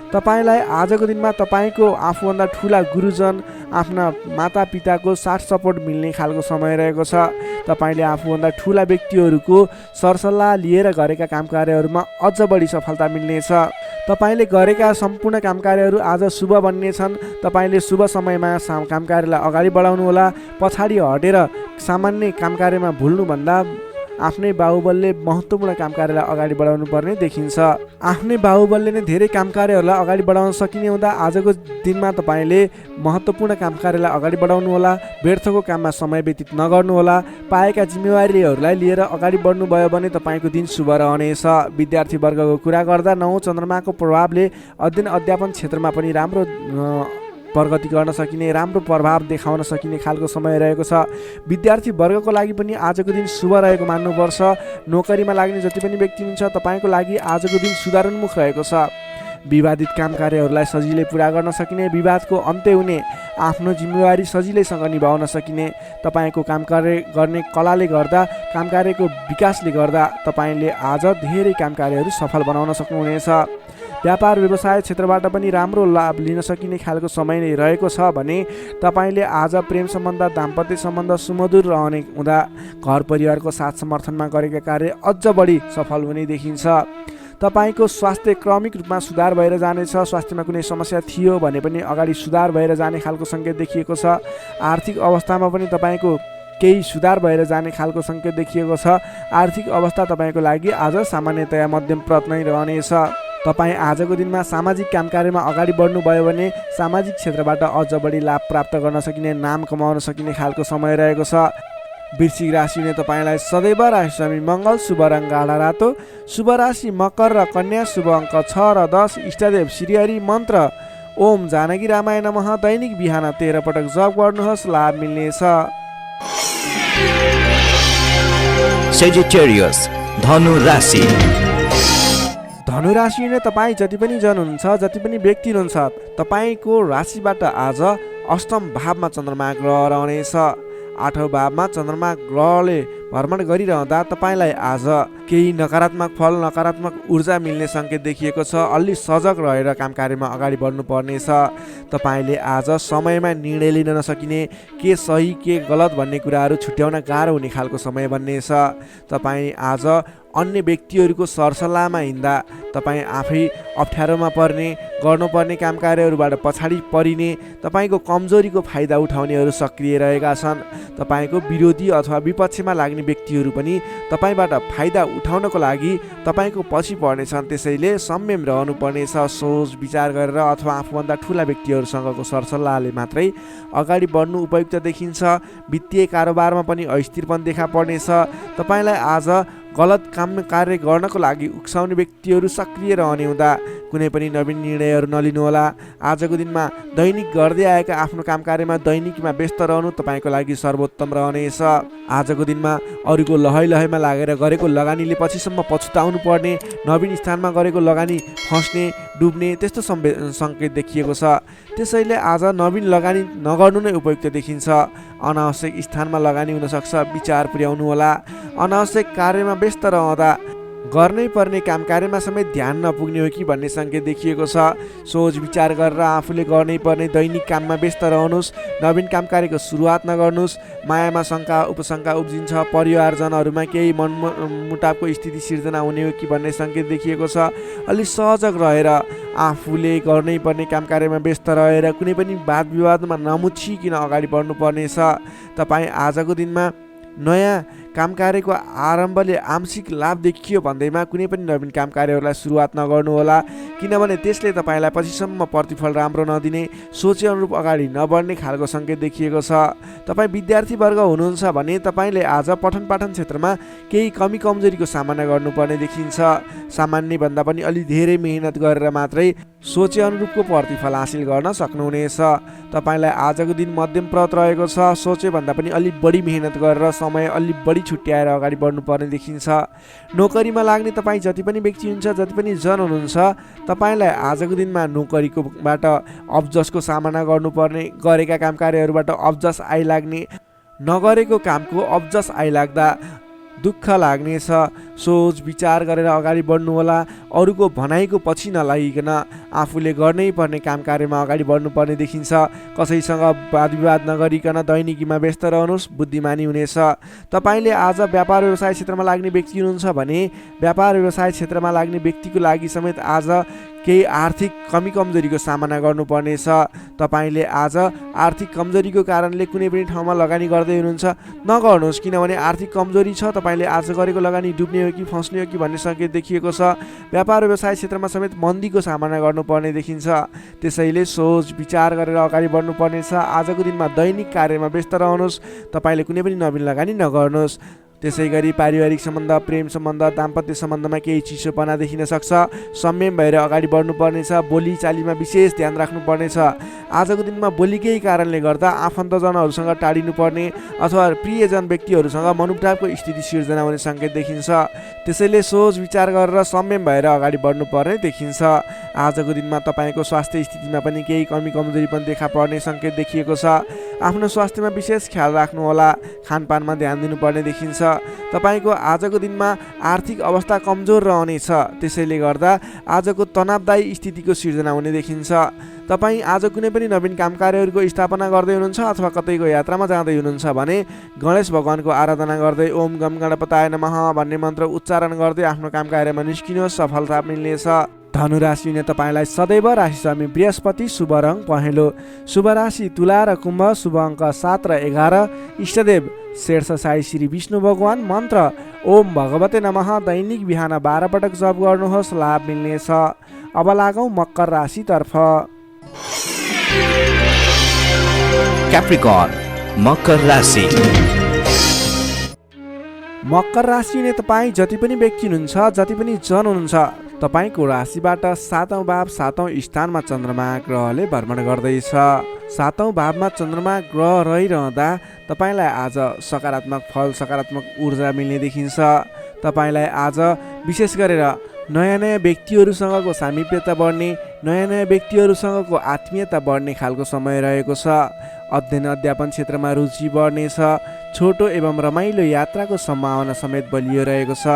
तपाईँलाई आजको दिनमा तपाईँको आफूभन्दा ठुला गुरुजन, आफ्ना मातापिताको साथ सपोर्ट मिल्ने खालको समय रहेको छ। तपाईँले आफूभन्दा ठुला व्यक्तिहरूको सरसल्लाह लिएर गरेका काम कार्यहरूमा अझ बढी सफलता मिल्नेछ। तपाईँले गरेका सम्पूर्ण काम कार्यहरू आज शुभ बन्नेछन्। तपाईँले शुभ समयमा काम कार्यलाई अगाडि बढाउनुहोला। पछाडि हटेर सामान्य काम कार्यमा भुल्नुभन्दा आफ्नै बाहुबलले महत्त्वपूर्ण काम कार्यलाई अगाडि बढाउनु पर्ने देखिन्छ। आफ्नै बाहुबलले नै धेरै काम कार्यहरूलाई अगाडि बढाउन सकिने हुँदा आजको दिनमा तपाईँले महत्त्वपूर्ण काम कार्यलाई अगाडि बढाउनुहोला। व्यर्थको काममा समय व्यतीत नगर्नुहोला। पाएका जिम्मेवारीहरूलाई लिएर अगाडि बढ्नुभयो भने तपाईँको दिन शुभ रहनेछ। विद्यार्थी वर्गको कुरा गर्दा 9 चन्द्रमाको प्रभावले अध्ययन अध्यापन क्षेत्रमा पनि राम्रो प्रगति गर्न सकिने, राम्रो प्रभाव देखाउन सकिने खालको समय रहेको छ। विद्यार्थी वर्गको लागि पनि आजको दिन शुभ रहेको मान्नुपर्छ। नोकरीमा लाग्ने जति पनि व्यक्ति हुनुहुन्छ तपाईँको लागि आजको दिन सुधारोन्मुख रहेको छ। विवादित काम कार्यहरूलाई सजिलै पुरा गर्न सकिने, विवादको अन्त्य हुने, आफ्नो जिम्मेवारी सजिलैसँग निभाउन सकिने, तपाईँको काम कार्य गर्ने कलाले गर्दा, काम कार्यको विकासले गर्दा तपाईँले आज धेरै काम कार्यहरू सफल बनाउन सक्नुहुनेछ। व्यापार व्यवसाय क्षेत्रबाट पनि राम्रो लाभ लिन सकिने खालको समय नै रहेको छ भने तपाईँले आज प्रेम सम्बन्ध, दाम्पत्य सम्बन्ध सुमधुर रहने हुँदा घर परिवारको साथ समर्थनमा गरेका कार्य अझ बढी सफल हुने देखिन्छ। तपाईँको स्वास्थ्य क्रमिक रूपमा सुधार भएर जानेछ। स्वास्थ्यमा कुनै समस्या थियो भने पनि अगाडि सुधार भएर जाने खालको सङ्केत देखिएको छ। आर्थिक अवस्थामा पनि तपाईँको केही सुधार भएर जाने खालको सङ्केत देखिएको छ। आर्थिक अवस्था तपाईँको लागि आज सामान्यतया मध्यम प्रत नै रहनेछ। तपाईँ आजको दिनमा सामाजिक काम कार्यमा अगाडि बढ्नुभयो भने सामाजिक क्षेत्रबाट अझ बढी लाभ प्राप्त गर्न सकिने, नाम कमाउन सकिने खालको समय रहेको छ। वृश्चिक राशिले तपाईँलाई सदैव राशिस्वामी मङ्गल, शुभ रङ गाढा रातो, शुभ राशि मकर र कन्या, शुभ अङ्क 6 र 10, इष्टदेव श्रीहरि, मन्त्र ओम जानकी रामाय नमः। दैनिक बिहान 13 पटक जप गर्नुहोस्, लाभ मिल्नेछ। Sagittarius, धनु राशि। धनु राशि नै तपाईँ जति पनि जन हुनुहुन्छ, जति पनि व्यक्ति हुनुहुन्छ, तपाईँको राशिबाट आज अष्टम भावमा चन्द्रमा ग्रह रहनेछ। 8औं भावमा चन्द्रमा ग्रहले भ्रमण गरिरहँदा तपाईँलाई आज केही नकारात्मक फल, नकारात्मक ऊर्जा मिल्ने सङ्केत देखिएको छ। अलि सजग रहेर काम कार्यमा अगाडि बढ्नुपर्नेछ। तपाईँले आज समयमा निर्णय लिन नसकिने, के सही के गलत भन्ने कुराहरू छुट्याउन गाह्रो हुने खालको समय बन्नेछ। तपाईँ आज अन्य व्यक्तिहरूको सरसल्लाहमा हिँड्दा तपाईँ आफै अप्ठ्यारोमा पर्ने, गर्नुपर्ने काम कार्यहरूबाट पछाडि परिने, तपाईँको कमजोरीको फाइदा उठाउनेहरू सक्रिय रहेका छन्। तपाईँको विरोधी अथवा विपक्षमा लाग्ने व्यक्तिहरू पनि तपाईँबाट फाइदा उठाउनको लागि तपाईँको पछि पर्नेछन्। त्यसैले संयम रहनुपर्नेछ। सोच विचार गरेर अथवा आफूभन्दा ठुला व्यक्तिहरूसँगको सरसल्लाहले मात्रै अगाडि बढ्नु उपयुक्त देखिन्छ। वित्तीय कारोबारमा पनि अस्थिरपन देखा पर्नेछ। तपाईँलाई आज गलत काम कार्य गर्नको लागि उक्साउने व्यक्तिहरू सक्रिय रहने हुँदा कुनै पनि नवीन निर्णयहरू नलिनुहोला। आजको दिनमा दैनिक गर्दै आएका आफ्नो काम कार्यमा दैनिकमा व्यस्त रहनु तपाईँको लागि सर्वोत्तम रहनेछ। आजको दिनमा अरूको लहैमा लागेर गरेको लगानीले पछिसम्म पछुताउनु पर्ने, नवीन स्थानमा गरेको लगानी फस्ने, डुब्ने त्यस्तो सङ्केत देखिएको छ। त्यसैले आज नवीन लगानी नगर्नु नै उपयुक्त देखिन्छ। अनावश्यक स्थानमा लगानी हुनसक्छ, विचार पुर्याउनु होला। अनावश्यक कार्यमा व्यस्त रहँदा गर्नै पर्ने काम कार्यमा समेत ध्यान नपुग्ने हो कि भन्ने सङ्केत देखिएको छ। सोच विचार गरेर आफूले गर्नै पर्ने दैनिक काममा व्यस्त रहनुहोस्। नवीन काम कार्यको सुरुवात नगर्नुहोस्। मायामा शङ्का उपशङ्का उब्जिन्छ। परिवारजनहरूमा केही मनमुटावको स्थिति सिर्जना हुने हो कि भन्ने सङ्केत देखिएको छ। अलि सहजग रहेर आफूले गर्नै पर्ने काम कार्यमा व्यस्त रहेर कुनै पनि वाद विवादमा नमुछिकन अगाडि बढ्नुपर्नेछ। तपाईँ आजको दिनमा नयाँ काम कार्यको आरम्भले आंशिक लाभ देखियो भन्दैमा कुनै पनि नवीन काम कार्यहरूलाई सुरुवात नगर्नुहोला, किनभने त्यसले तपाईँलाई पछिसम्म प्रतिफल राम्रो नदिने, सोचे अनुरूप अगाडि नबढ्ने खालको सङ्केत देखिएको छ। तपाईँ विद्यार्थी वर्ग हुनुहुन्छ भने तपाईँले आज पठन पाठन क्षेत्रमा केही कमी कमजोरीको सामना गर्नुपर्ने देखिन्छ। सामान्यभन्दा पनि अलि धेरै मेहनत गरेर मात्रै सोचे अनुरूपको प्रतिफल हासिल गर्न सक्नुहुनेछ। तपाईँलाई आजको दिन मध्यम प्रत रहेको छ। सोचे भन्दा पनि अलि बढी मेहनत गरेर समय अलि बढी छुट्याएर अगाडि बढ्नुपर्ने देखिन्छ। नोकरीमा लाग्ने तपाईँ जति पनि व्यक्ति हुन्छ, जति पनि जन हुनुहुन्छ, तपाईँलाई आजको दिनमा नोकरीकोबाट अब्जसको सामना गर्नुपर्ने, गरेका काम कार्यहरूबाट अब्जस आइलाग्ने, नगरेको कामको अब्जस आइलाग्दा दुःख लाग्नेछ। सोच विचार गरेर अगाडि बढ्नुहोला। अरूको भनाइको पछि नलागिकन आफूले गर्नै पर्ने काम कार्यमा अगाडि बढ्नुपर्ने देखिन्छ। कसैसँग वाद विवाद नगरिकन दैनिकीमा व्यस्त रहनुहोस्, बुद्धिमानी हुनेछ। तपाईँले आज व्यापार व्यवसाय क्षेत्रमा लाग्ने व्यक्ति हुनुहुन्छ भने व्यापार व्यवसाय क्षेत्रमा लाग्ने व्यक्तिको लागि समेत आज केही आर्थिक कमी कमजोरीको सामना गर्नुपर्नेछ। तपाईँले आज आर्थिक कमजोरीको कारणले कुनै पनि ठाउँमा लगानी गर्दै हुनुहुन्छ, नगर्नुहोस्, किनभने आर्थिक कमजोरी छ। तपाईँले आज गरेको लगानी डुब्ने हो कि फस्ने हो कि भन्ने सङ्केत देखिएको छ। व्यापार व्यवसाय क्षेत्रमा समेत मन्दीको सामना गर्नुपर्ने देखिन्छ। त्यसैले सोच विचार गरेर अगाडि बढ्नुपर्नेछ। आजको दिनमा दैनिक कार्यमा व्यस्त रहनुहोस्, तपाईँले कुनै पनि नवीन लगानी नगर्नुहोस्। त्यसै गरी पारिवारिक सम्बन्ध, प्रेम सम्बन्ध, दाम्पत्य सम्बन्धमा केही चिसोपना देखिन सक्छ। संयम भएर अगाडि बढ्नुपर्नेछ। बोलीचालीमा विशेष ध्यान राख्नुपर्नेछ। आजको दिनमा बोलीकै कारणले गर्दा आफन्तजनहरूसँग टाढिनुपर्ने अथवा प्रियजन व्यक्तिहरूसँग मनमुटावको स्थिति सिर्जना हुने सङ्केत देखिन्छ। त्यसैले सोच विचार गरेर संयम भएर अगाडि बढ्नुपर्ने देखिन्छ। आजको दिनमा तपाईँको स्वास्थ्य स्थितिमा पनि केही कमी कमजोरी पनि देखा पर्ने सङ्केत देखिएको छ। आफ्नो स्वास्थ्यमा विशेष ख्याल राख्नुहोला। खानपानमा ध्यान दिनुपर्ने देखिन्छ। तपाईँको आजको दिनमा आर्थिक अवस्था कमजोर रहनेछ। त्यसैले गर्दा आजको तनावदायी स्थितिको सिर्जना हुने देखिन्छ। तपाईँ आज कुनै पनि नवीन काम कार्यहरूको स्थापना गर्दै हुनुहुन्छ अथवा कतैको यात्रामा जाँदै हुनुहुन्छ भने गणेश भगवानको आराधना गर्दै ओम गम गणपताय नमः भन्ने मन्त्र उच्चारण गर्दै आफ्नो काम कार्यमा निस्किनुहोस्, सफलता मिल्नेछ। धनु राशिले तपाईँलाई सदैव राशिस्वामी बृहस्पति, शुभ रङ पहेँलो। शुभ राशि तुला र कुम्भ, शुभ अङ्क 7 र 11। इष्टदेव शेर्ष साई श्री विष्णु भगवान। मन्त्र ओम भगवते नमः। दैनिक बिहान 12 पटक जप गर्नुहोस्, लाभ मिल्नेछ। अब लागौँ मकर राशितर्फ। क्याप्रिकर्न मकर राशि। मकर राशिले तपाईँ जति पनि व्यक्ति हुनुहुन्छ, जति पनि जन हुनुहुन्छ, तपाईँको राशिबाट 7औं भाव 7औं स्थानमा चन्द्रमा ग्रहले भ्रमण गर्दैछ। 7औं भावमा चन्द्रमा ग्रह रहिरहँदा तपाईँलाई आज सकारात्मक फल, सकारात्मक ऊर्जा मिल्ने देखिन्छ। तपाईँलाई आज विशेष गरेर नयाँ नयाँ व्यक्तिहरूसँगको सामिप्यता बढ्ने, नयाँ नयाँ व्यक्तिहरूसँगको आत्मीयता बढ्ने खालको समय रहेको छ। अध्ययन अध्यापन क्षेत्रमा रुचि बढ्नेछ। छोटो एवं रमाइलो यात्राको सम्भावना समेत बलियो रहेको छ।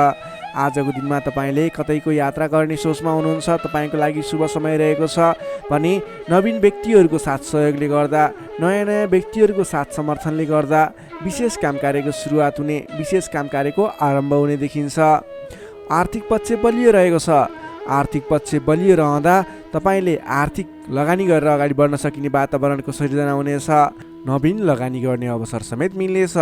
आजको दिनमा तपाईँले कतैको यात्रा गर्ने सोचमा हुनुहुन्छ, तपाईँको लागि शुभ समय रहेको छ भने नवीन व्यक्तिहरूको साथ सहयोगले गर्दा, नयाँ नयाँ व्यक्तिहरूको साथ समर्थनले गर्दा विशेष काम कार्यको सुरुवात हुने, विशेष काम कार्यको आरम्भ हुने देखिन्छ। आर्थिक पक्ष बलियो रहेको छ। आर्थिक पक्ष बलियो रहँदा तपाईँले आर्थिक लगानी गरेर अगाडि बढ्न सकिने वातावरणको सृजना हुनेछ। नवीन लगानी गर्ने अवसर समेत मिल्नेछ।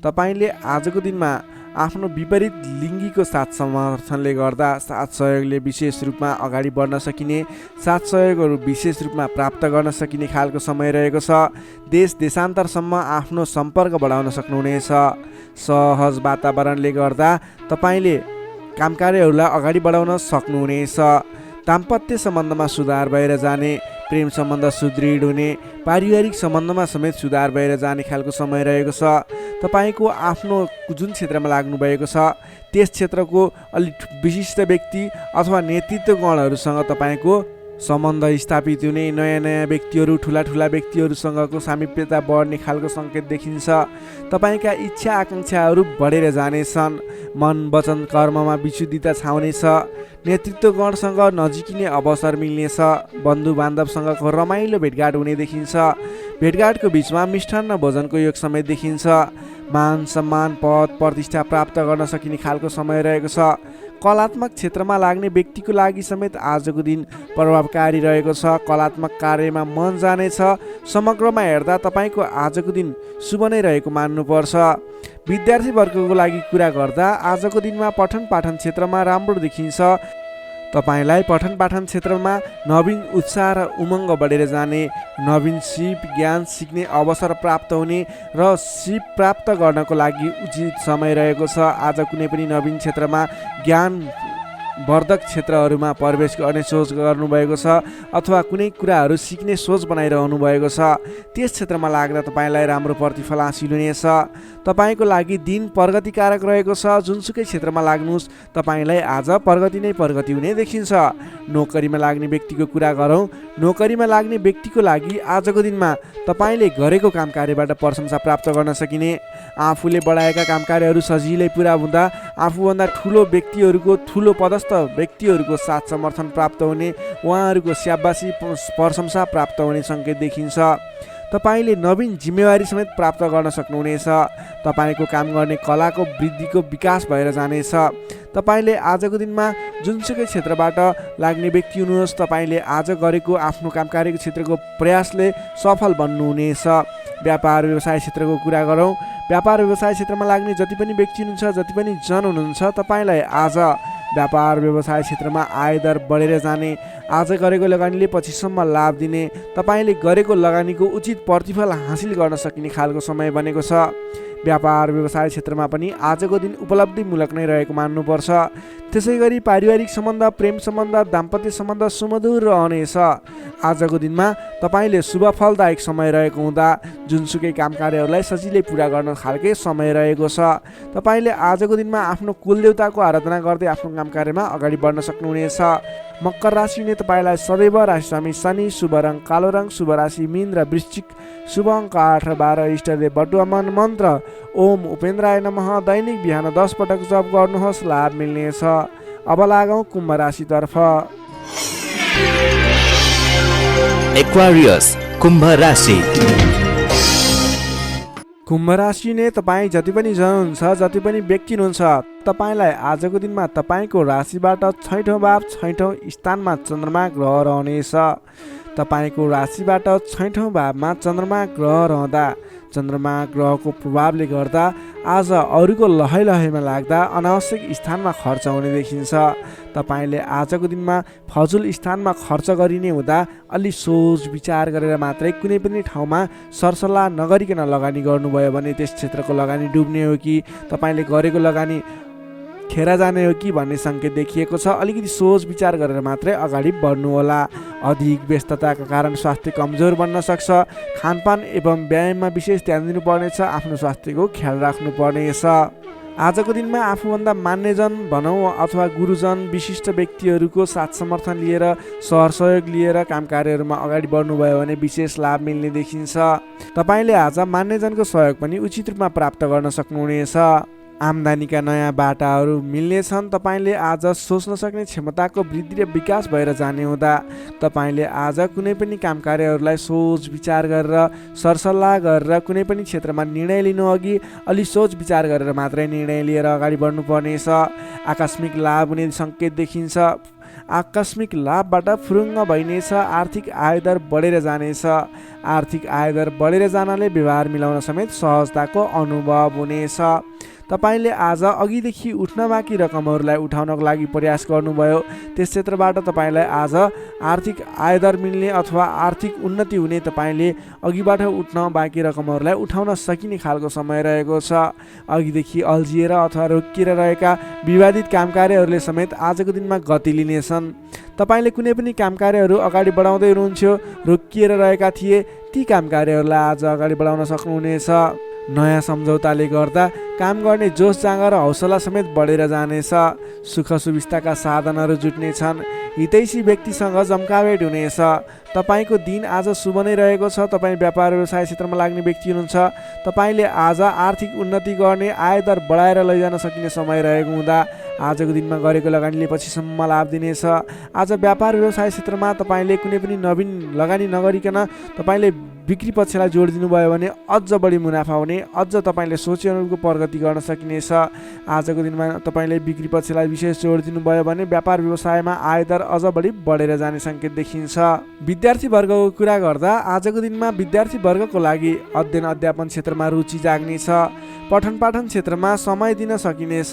तपाईँले आजको दिनमा आफ्नो विपरीत लिङ्गीको साथ समर्थनले गर्दा, साथ सहयोगले विशेष रूपमा अगाडि बढ्न सकिने, साथ सहयोगहरू विशेष रूपमा प्राप्त गर्न सकिने खालको समय रहेको छ। देश देशान्तरसम्म आफ्नो सम्पर्क बढाउन सक्नुहुनेछ। सहज वातावरणले गर्दा तपाईँले काम कार्यहरूलाई अगाडि बढाउन सक्नुहुनेछ। दाम्पत्य सम्बन्धमा सुधार भएर जाने, प्रेम सम्बन्ध सुदृढ हुने, पारिवारिक सम्बन्धमा समेत सुधार भएर जाने खालको समय रहेको छ। तपाईँको आफ्नो जुन क्षेत्रमा लाग्नु भएको छ त्यस क्षेत्रको अलिक विशिष्ट व्यक्ति अथवा नेतृत्वगणहरूसँग तपाईँको सम्बन्ध स्थापित हुने, नयाँ नयाँ व्यक्तिहरू, ठुला ठुला व्यक्तिहरूसँगको सामिप्यता बढ्ने खालको सङ्केत देखिन्छ। तपाईँका इच्छा आकाङ्क्षाहरू बढेर जानेछन्। मन वचन कर्ममा विशुद्धिता छाउनेछ। नेतृत्वगणसँग नजिकिने अवसर मिल्नेछ। बन्धु बान्धवसँगको रमाइलो भेटघाट हुने देखिन्छ। भेटघाटको बिचमा मिष्टान्न भोजनको योग समेत देखिन्छ। मान सम्मान, पद प्रतिष्ठा प्राप्त गर्न सकिने खालको समय रहेको छ। कलात्मक क्षेत्रमा लाग्ने व्यक्तिको लागि समेत आजको दिन प्रभावकारी रहेको छ। कलात्मक कार्यमा मन जानेछ। समग्रमा हेर्दा तपाईँको आजको दिन शुभ नै रहेको मान्नुपर्छ। विद्यार्थी वर्गको लागि कुरा गर्दा आजको दिनमा पठन पाठन क्षेत्रमा राम्रो देखिन्छ। तपाईँलाई पठन पाठन क्षेत्रमा नवीन उत्साह र उमङ्ग बढेर जाने, नवीन सिप ज्ञान सिक्ने अवसर प्राप्त हुने र सिप प्राप्त गर्नको लागि उचित समय रहेको छ। आज कुनै पनि नवीन क्षेत्रमा ज्ञान वर्धक क्षेत्रहरूमा प्रवेश गर्ने सोच गर्नुभएको छ अथवा कुनै कुराहरू सिक्ने सोच बनाइरहनु भएको छ, त्यस क्षेत्रमा लाग्दा तपाईँलाई राम्रो प्रतिफल हासिल हुनेछ। तपाईँको लागि दिन प्रगतिकारक रहेको छ। जुनसुकै क्षेत्रमा लाग्नुहोस् तपाईँलाई आज प्रगति नै प्रगति हुने देखिन्छ। नोकरीमा लाग्ने व्यक्तिको कुरा गरौँ। नोकरीमा लाग्ने व्यक्तिको लागि आजको दिनमा तपाईँले गरेको काम कार्यबाट प्रशंसा प्राप्त गर्न सकिने, आफूले बढाएका काम कार्यहरू सजिलै पुरा हुँदा आफूभन्दा ठुलो व्यक्तिहरूको, ठुलो पदस्थ व्यक्तिहरूको साथ समर्थन प्राप्त हुने, उहाँहरूको स्याबासी प्रशंसा प्राप्त हुने सङ्केत देखिन्छ। तपाईँले नवीन जिम्मेवारी समेत प्राप्त गर्न सक्नुहुनेछ। तपाईँको काम गर्ने कलाको वृद्धिको विकास भएर जानेछ। तपाईँले आजको दिनमा जुनसुकै क्षेत्रबाट लाग्ने व्यक्ति हुनुहोस्, तपाईँले आज गरेको आफ्नो काम कार्यको क्षेत्रको प्रयासले सफल बन्नुहुनेछ। व्यापार व्यवसाय क्षेत्रको कुरा गरौँ। व्यापार व्यवसाय क्षेत्रमा लाग्ने जति पनि व्यक्ति हुनुहुन्छ, जति पनि जन हुनुहुन्छ, तपाईँलाई आज व्यापार व्यवसाय क्षेत्रमा आयदर बढेर जाने, आज गरेको लगानीले पछिसम्म लाभ दिने, तपाईँले गरेको लगानीको उचित प्रतिफल हासिल गर्न सकिने खालको समय बनेको छ। व्यापार व्यवसाय क्षेत्रमा पनि आजको दिन उपलब्धिमूलक नै रहेको मान्नुपर्छ। त्यसै गरी पारिवारिक सम्बन्ध, प्रेम सम्बन्ध, दाम्पत्य सम्बन्ध सुमधुर रहनेछ। आजको दिनमा तपाईँले शुभ फलदायक समय रहेको हुँदा जुनसुकै काम कार्यहरूलाई सजिलै पुरा गर्न खालके समय रहेको छ। तपाईँले आजको दिनमा आफ्नो कुलदेवताको आराधना गर्दै आफ्नो काम कार्यमा अगाडि बढ्न सक्नुहुनेछ। मकर राशिले तपाईँलाई सदैव राशिस्वामी शनि, शुभ रङ कालो रङ, शुभ राशि मीन र वृश्चिक, शुभ अङ्क 8 र 12, इष्टदेव बटुवामन, मन्त्र ओम उपेन्द्राय नमः। दैनिक बिहान 10 पटक जप गर्नुहोस्, लाभ मिल्नेछ। अब लागौँ कुम्भ राशितर्फ। एक्वारियस कुम्भ राशि। कुम्भ राशि नै तपाईँ जति पनि जन हुनुहुन्छ, जति पनि व्यक्ति हुनुहुन्छ, तपाईँलाई आजको दिनमा तपाईँको राशिबाट 6औँ भाव 6औँ स्थानमा चन्द्रमा ग्रह रहनेछ। तपाईँको राशिबाट 6औँ भावमा चन्द्रमा ग्रह रहँदा चन्द्रमा ग्रहको प्रभावले गर्दा आज अरूको लहै लहैमा लाग्दा अनावश्यक स्थानमा खर्च हुने देखिन्छ। तपाईँले आजको दिनमा फजुल स्थानमा खर्च गरिने हुँदा अलि सोच विचार गरेर मात्रै कुनै पनि ठाउँमा सरसल्लाह नगरिकन लगानी गर्नुभयो भने त्यस क्षेत्रको लगानी डुब्ने हो कि तपाईँले गरेको लगानी खेर जाने हो कि भन्ने सङ्केत देखिएको छ। अलिकति सोच विचार गरेर मात्रै अगाडि बढ्नुहोला। अधिक व्यस्तताका कारण स्वास्थ्य कमजोर बन्न सक्छ। खानपान एवं व्यायाममा विशेष ध्यान दिनुपर्नेछ। आफ्नो स्वास्थ्यको ख्याल राख्नुपर्नेछ। आजको दिनमा आफूभन्दा मान्यजन भनौँ अथवा गुरुजन, विशिष्ट व्यक्तिहरूको साथ समर्थन लिएर, सहयोग लिएर काम कार्यहरूमा अगाडि बढ्नुभयो भने विशेष लाभ मिल्ने देखिन्छ। तपाईँले आज मान्यजनको सहयोग पनि उचित रूपमा प्राप्त गर्न सक्नुहुनेछ। आम्दानीका नयाँ बाटाहरू मिल्नेछन्। तपाईँले आज सोच्न सक्ने क्षमताको वृद्धि र विकास भएर जाने हुँदा तपाईँले आज कुनै पनि काम कार्यहरूलाई सोच विचार गरेर, सरसल्लाह गरेर कुनै पनि क्षेत्रमा निर्णय लिनु अघि अलि सोच विचार गरेर मात्रै निर्णय लिएर अगाडि बढ्नुपर्नेछ। आकस्मिक लाभ हुने सङ्केत देखिन्छ। आकस्मिक लाभबाट फुरुङ्ग भइनेछ। आर्थिक आयदर बढेर जानेछ। आर्थिक आयदर बढेर जानले व्यवहार मिलाउन समेत सहजताको अनुभव हुनेछ। तपाईँले आज अघिदेखि उठ्न बाँकी रकमहरूलाई उठाउनको लागि प्रयास गर्नुभयो, त्यस क्षेत्रबाट तपाईँलाई आज आर्थिक आयदर मिल्ने अथवा आर्थिक उन्नति हुने, तपाईँले अघिबाट उठ्न बाँकी रकमहरूलाई उठाउन सकिने खालको समय रहेको छ। अघिदेखि अल्झिएर अथवा रोकिएर रहेका विवादित काम कार्यहरूले समेत आजको दिनमा गति लिनेछन्। तपाईँले कुनै पनि काम कार्यहरू अगाडि बढाउँदै हुनुहुन्थ्यो, रोकिएर रहेका थिए, ती काम कार्यहरूलाई आज अगाडि बढाउन सक्नुहुनेछ। नयाँ सम्झौताले गर्दा काम गर्ने जोस जाँगर र हौसला समेत बढेर जानेछ। सुख सुविस्ताका साधनहरू जुट्नेछन्। हितैषी व्यक्तिसँग जम्काभेट हुनेछ। तपाईँको दिन आज शुभ नै रहेको छ। तपाईँ व्यापार व्यवसाय क्षेत्रमा लाग्ने व्यक्ति हुनुहुन्छ। तपाईँले आज आर्थिक उन्नति गर्ने, आयदर बढाएर लैजान सकिने समय रहेको हुँदा आजको दिनमा गरेको लगानीले पछिसम्म लाभ दिनेछ। आज व्यापार व्यवसाय क्षेत्रमा तपाईँले कुनै पनि नवीन लगानी नगरिकन तपाईँले बिक्री पक्षलाई जोड दिनुभयो भने अझ बढी मुनाफा हुने, अझ तपाईँले सोचे अनुरूपको प्रगति गर्न सकिनेछ। आजको दिनमा तपाईँले बिक्री पक्षलाई विशेष जोड दिनुभयो भने व्यापार व्यवसायमा आयदर अझ बढी बढेर जाने सङ्केत देखिन्छ। विद्यार्थी वर्गको कुरा गर्दा आजको दिनमा विद्यार्थी वर्गको लागि अध्ययन अध्यापन क्षेत्रमा रुचि जाग्नेछ। पठन पाठन क्षेत्रमा समय दिन सकिनेछ।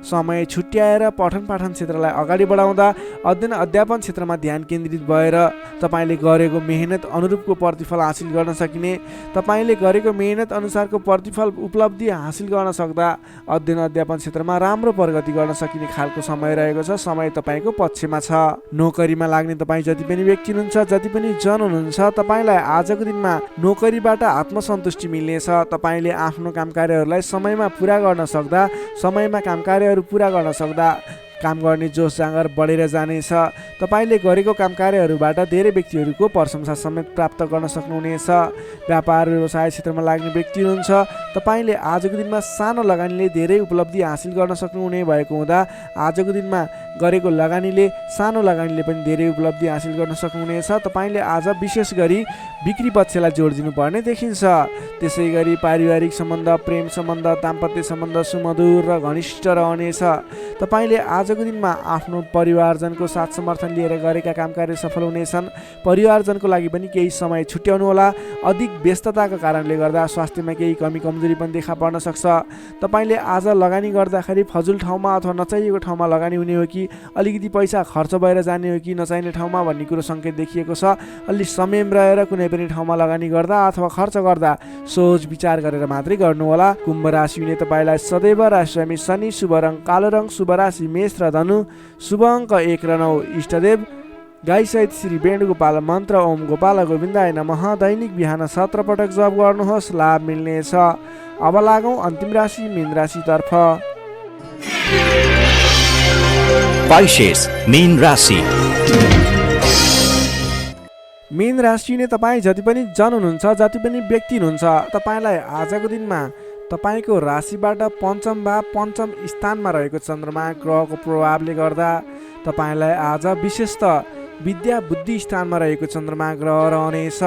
समय छुट्याएर पठन पाठन क्षेत्रलाई अगाडि बढाउँदा अध्ययन अध्यापन क्षेत्रमा ध्यान केन्द्रित भएर तपाईँले गरेको मेहनत अनुरूपको प्रतिफल हासिल गर्न सकिने, तपाईँले गरेको मेहनत अनुसारको प्रतिफल उपलब्धि हासिल गर्न सक्दा अध्ययन अध्यापन क्षेत्रमा राम्रो प्रगति गर्न सकिने खालको समय रहेको छ। समय तपाईँको पक्षमा छ। नोकरीमा लाग्ने तपाईँ जति पनि व्यक्ति हुनुहुन्छ, जति पनि जन हुनुहुन्छ, तपाईँलाई आजको दिनमा नोकरीबाट आत्मसन्तुष्टि मिल्नेछ। तपाईँले आफ्नो काम कार्यहरूलाई समयमा पुरा गर्न सक्दा, समयमा काम कार्यहरू पुरा गर्न सक्दा काम गर्ने जोस जाँगर बढेर जानेछ। तपाईँले गरेको काम कार्यहरूबाट धेरै व्यक्तिहरूको प्रशंसा समेत प्राप्त गर्न सक्नुहुनेछ। व्यापार व्यवसाय क्षेत्रमा लाग्ने व्यक्ति हुनुहुन्छ, तपाईँले आजको दिनमा सानो लगानीले धेरै उपलब्धि हासिल गर्न सक्नुहुने भएको हुँदा आजको दिनमा गरेको लगानीले सानो लगानीले पनि धेरै उपलब्धि हासिल गर्न सक्नुहुनेछ। तपाईँले आज विशेष गरी बिक्री पक्षलाई जोड दिनुपर्ने देखिन्छ। त्यसै गरी पारिवारिक सम्बन्ध, प्रेम सम्बन्ध, दाम्पत्य सम्बन्ध सुमधुर र घनिष्ठ रहनेछ। तपाईँले आजको दिनमा आफ्नो परिवारजनको साथ समर्थन लिएर गरेका काम कार्य सफल हुनेछन्। परिवारजनको लागि पनि केही समय छुट्याउनु होला। अधिक व्यस्तताको कारणले गर्दा स्वास्थ्यमा केही कमी कमजोरी पनि देखा पर्न सक्छ। तपाईँले आज लगानी गर्दाखेरि फजुल ठाउँमा अथवा नचाहिएको ठाउँमा लगानी हुने हो कि अलिकति पैसा खर्च भएर जाने हो कि नचाहिने ठाउँमा भन्ने कुरो सङ्केत देखिएको छ। अलि संयम रहेर कुनै पनि ठाउँमा लगानी गर्दा अथवा खर्च गर्दा सोच विचार गरेर मात्रै गर्नुहोला। कुम्भ राशि हुने तपाईँलाई सदैव राशिस्वामी शनि, शुभ रङ कालो रङ, शुभ राशि मेष र धनु, शुभ अङ्क 1 र 9, इष्टदेव गाई सहित श्री वेणुगोपाल मन्त्र ओम गोपाल गोविन्दाय नमः दैनिक बिहान 17 पटक जप गर्नुहोस्, लाभ मिल्नेछ। अब लागौँ अन्तिम राशि मीन राशितर्फ। Pisces, मीन राशि। मीन राशि ने तपाईँ जति पनि जन हुनुहुन्छ, जति पनि व्यक्ति हुनुहुन्छ, तपाईँलाई आजको दिनमा तपाईँको राशिबाट पञ्चम भाव पञ्चम स्थानमा रहेको चन्द्रमा ग्रहको प्रभावले गर्दा तपाईँलाई आज विशेषतः विद्या बुद्धि स्थानमा रहेको चन्द्रमा ग्रह रहनेछ,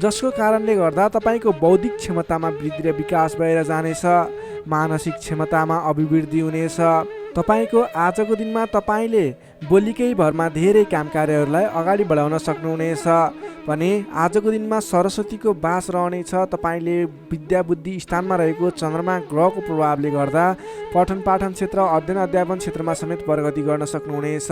जसको कारणले गर्दा तपाईँको बौद्धिक क्षमतामा वृद्धि र विकास भएर जानेछ। मानसिक क्षमतामा अभिवृद्धि हुनेछ। तपाईँको आजको दिनमा तपाईँले बोलीकै भरमा धेरै काम कार्यहरूलाई अगाडि बढाउन सक्नुहुनेछ भने आजको दिनमा सरस्वतीको बास रहनेछ। तपाईँले विद्या बुद्धि स्थानमा रहेको चन्द्रमा ग्रहको प्रभावले गर्दा पठन पाठन क्षेत्र, अध्ययन अध्यापन क्षेत्रमा समेत प्रगति गर्न सक्नुहुनेछ।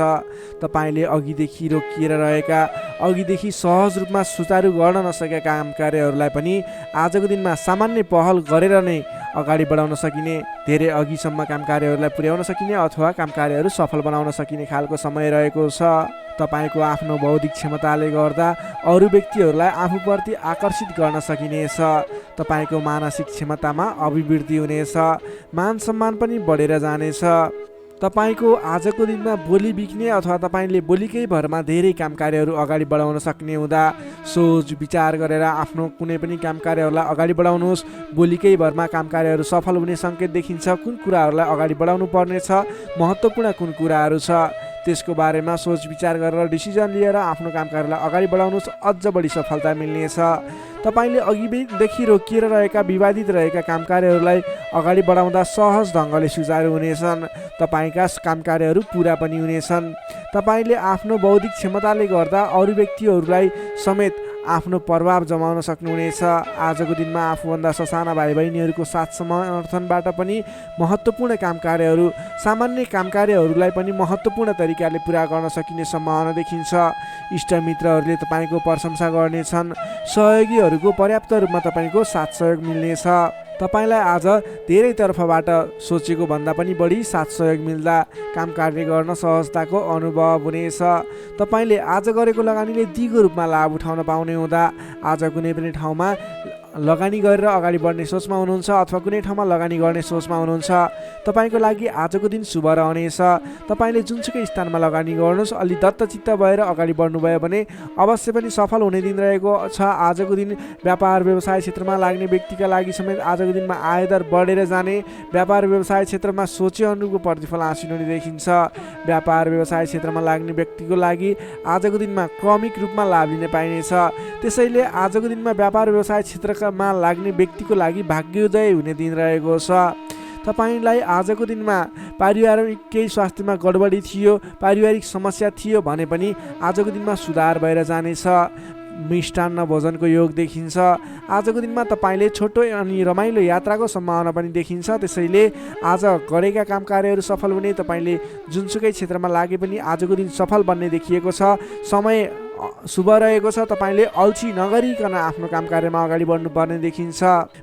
तपाईँले अघिदेखि रोकिएर रहेका, अघिदेखि सहज रूपमा सुचारू गर्न नसकेका काम कार्यहरूलाई पनि आजको दिनमा सामान्य पहल गरेर नै अगाडि बढाउन सकिने, धेरै अघिसम्म काम कार्यहरूलाई पुर्याउन सकिने अथवा काम कार्यहरू सफल बनाउन सकिने खालको समय रहेको छ। तपाईँको आफ्नो बौद्धिक क्षमताले गर्दा अरू व्यक्तिहरूलाई आफूप्रति आकर्षित गर्न सकिनेछ। तपाईँको मानसिक क्षमतामा अभिवृद्धि हुनेछ। मान सम्मान पनि बढेर जानेछ। तपाईँको आजको दिनमा बोली बिक्ने अथवा तपाईँले बोलीकै भरमा धेरै काम कार्यहरू अगाडि बढाउन सक्ने हुँदा सोच विचार गरेर आफ्नो कुनै पनि काम कार्यहरूलाई अगाडि बढाउनुहोस्। बोलीकै भरमा काम कार्यहरू सफल हुने सङ्केत देखिन्छ। कुन कुराहरूलाई अगाडि बढाउनु पर्नेछ, महत्त्वपूर्ण कुन कुराहरू छ, त्यसको बारेमा सोच विचार गरेर डिसिजन लिएर आफ्नो काम कार्यलाई अगाडि बढाउनुहोस्, अझ बढी सफलता मिल्नेछ। तपाईँले अघिदेखि रोकिएर रहेका, विवादित रहेका काम कार्यहरूलाई अगाडि बढाउँदा सहज ढङ्गले सुचारू हुनेछन्। तपाईँका काम कार्यहरू पुरा पनि हुनेछन्। तपाईँले आफ्नो बौद्धिक क्षमताले गर्दा अरू व्यक्तिहरूलाई समेत आफ्नो प्रभाव जमाउन सक्नुहुनेछ। आजको दिनमा आफूभन्दा ससाना भाइ बहिनीहरूको साथ समर्थनबाट पनि महत्त्वपूर्ण काम कार्यहरू, सामान्य काम कार्यहरूलाई पनि महत्त्वपूर्ण तरिकाले पुरा गर्न सकिने सम्भावना देखिन्छ। इष्टमित्रहरूले तपाईँको प्रशंसा गर्नेछन्। सहयोगीहरूको पर्याप्त रूपमा तपाईँको साथ सहयोग मिल्नेछ। तपाईँलाई आज धेरै तर्फबाट सोचेको भन्दा पनि बढी साथ सहयोग मिल्दा काम कार्य गर्न सहजताको अनुभव हुनेछ। तपाईँले आज गरेको लगानीले दिगो रूपमा लाभ उठाउन पाउने हुँदा आज कुनै पनि ठाउँमा लगानी गरेर अगाडि बढ्ने सोचमा हुनुहुन्छ अथवा कुनै ठाउँमा लगानी गर्ने सोचमा हुनुहुन्छ। तपाईँको लागि आजको दिन शुभ रहनेछ। तपाईँले जुनसुकै स्थानमा लगानी गर्नुहोस्, अलि दत्तचित्त भएर अगाडि बढ्नुभयो भने अवश्य पनि सफल हुने दिन रहेको छ। आजको दिन व्यापार व्यवसाय क्षेत्रमा लाग्ने व्यक्तिका लागि समेत आजको दिनमा आयदर बढेर जाने, व्यापार व्यवसाय क्षेत्रमा सोचे अनुरूपको प्रतिफल हासिल हुने देखिन्छ। व्यापार व्यवसाय क्षेत्रमा लाग्ने व्यक्तिको लागि आजको दिनमा क्रमिक रूपमा लाभ लिन पाइनेछ। त्यसैले आजको दिनमा व्यापार व्यवसाय क्षेत्रमा लाग्ने व्यक्तिको लागि भाग्योदय हुने दिन रहेको छ। तपाईँलाई आजको दिनमा पारिवारिक केही स्वास्थ्यमा गडबडी थियो, पारिवारिक समस्या थियो भने पनि आजको दिनमा सुधार भएर जानेछ। मिष्टान्न भोजनको योग देखिन्छ। आजको दिनमा तपाईँले छोटो अनि रमाइलो यात्राको सम्भावना पनि देखिन्छ। त्यसैले आज गरेका काम कार्यहरू सफल हुने, तपाईँले जुनसुकै क्षेत्रमा लागे पनि आजको दिन सफल बन्ने देखिएको छ। समय शुभ रहेको छ। तपाईँले अल्छी नगरिकन आफ्नो काम कार्यमा अगाडि बढ्नुपर्ने देखिन्छ।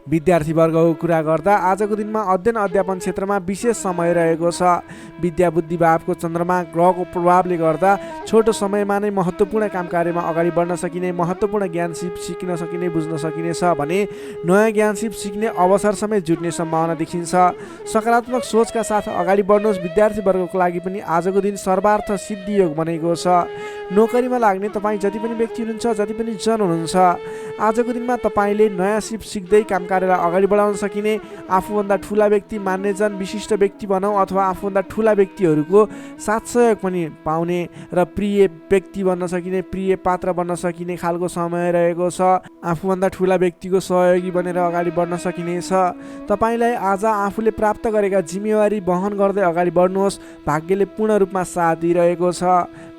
विद्यार्थीवर्गको कुरा गर्दा आजको दिनमा अध्ययन अध्यापन क्षेत्रमा विशेष समय रहेको छ। विद्या बुद्धि भावको चन्द्रमा ग्रहको प्रभावले गर्दा छोटो समयमा नै महत्त्वपूर्ण काम कार्यमा अगाडि बढ्न सकिने, महत्त्वपूर्ण ज्ञान सिक्न सकिने, बुझ्न सकिने छ भने नयाँ ज्ञान सिक्ने अवसर समेत जुट्ने सम्भावना देखिन्छ। सकारात्मक सोचका साथ अगाडि बढ्नुहोस्। विद्यार्थीवर्गको लागि पनि आजको दिन सर्वार्थ सिद्धि योग बनेको छ। नोकरीमा लाग्ने तपाईँ जति पनि व्यक्ति हुनुहुन्छ, जति पनि जन हुनुहुन्छ, आजको दिनमा तपाईँले नयाँ सिप सिक्दै काम कार्यलाई अगाडि बढाउन सकिने, आफूभन्दा ठुला व्यक्ति मान्ने जन विशिष्ट व्यक्ति भनौँ अथवा आफूभन्दा ठुला व्यक्तिहरूको साथ सहयोग पनि पाउने र प्रिय व्यक्ति बन्न सकिने, प्रिय पात्र बन्न सकिने खालको समय रहेको छ। आफूभन्दा ठुला व्यक्तिको सहयोगी बनेर अगाडि बढ्न सकिनेछ। तपाईँलाई आज आफूले प्राप्त गरेका जिम्मेवारी वहन गर्दै अगाडि बढ्नुहोस्। भाग्यले पूर्ण रूपमा साथ दिइरहेको छ।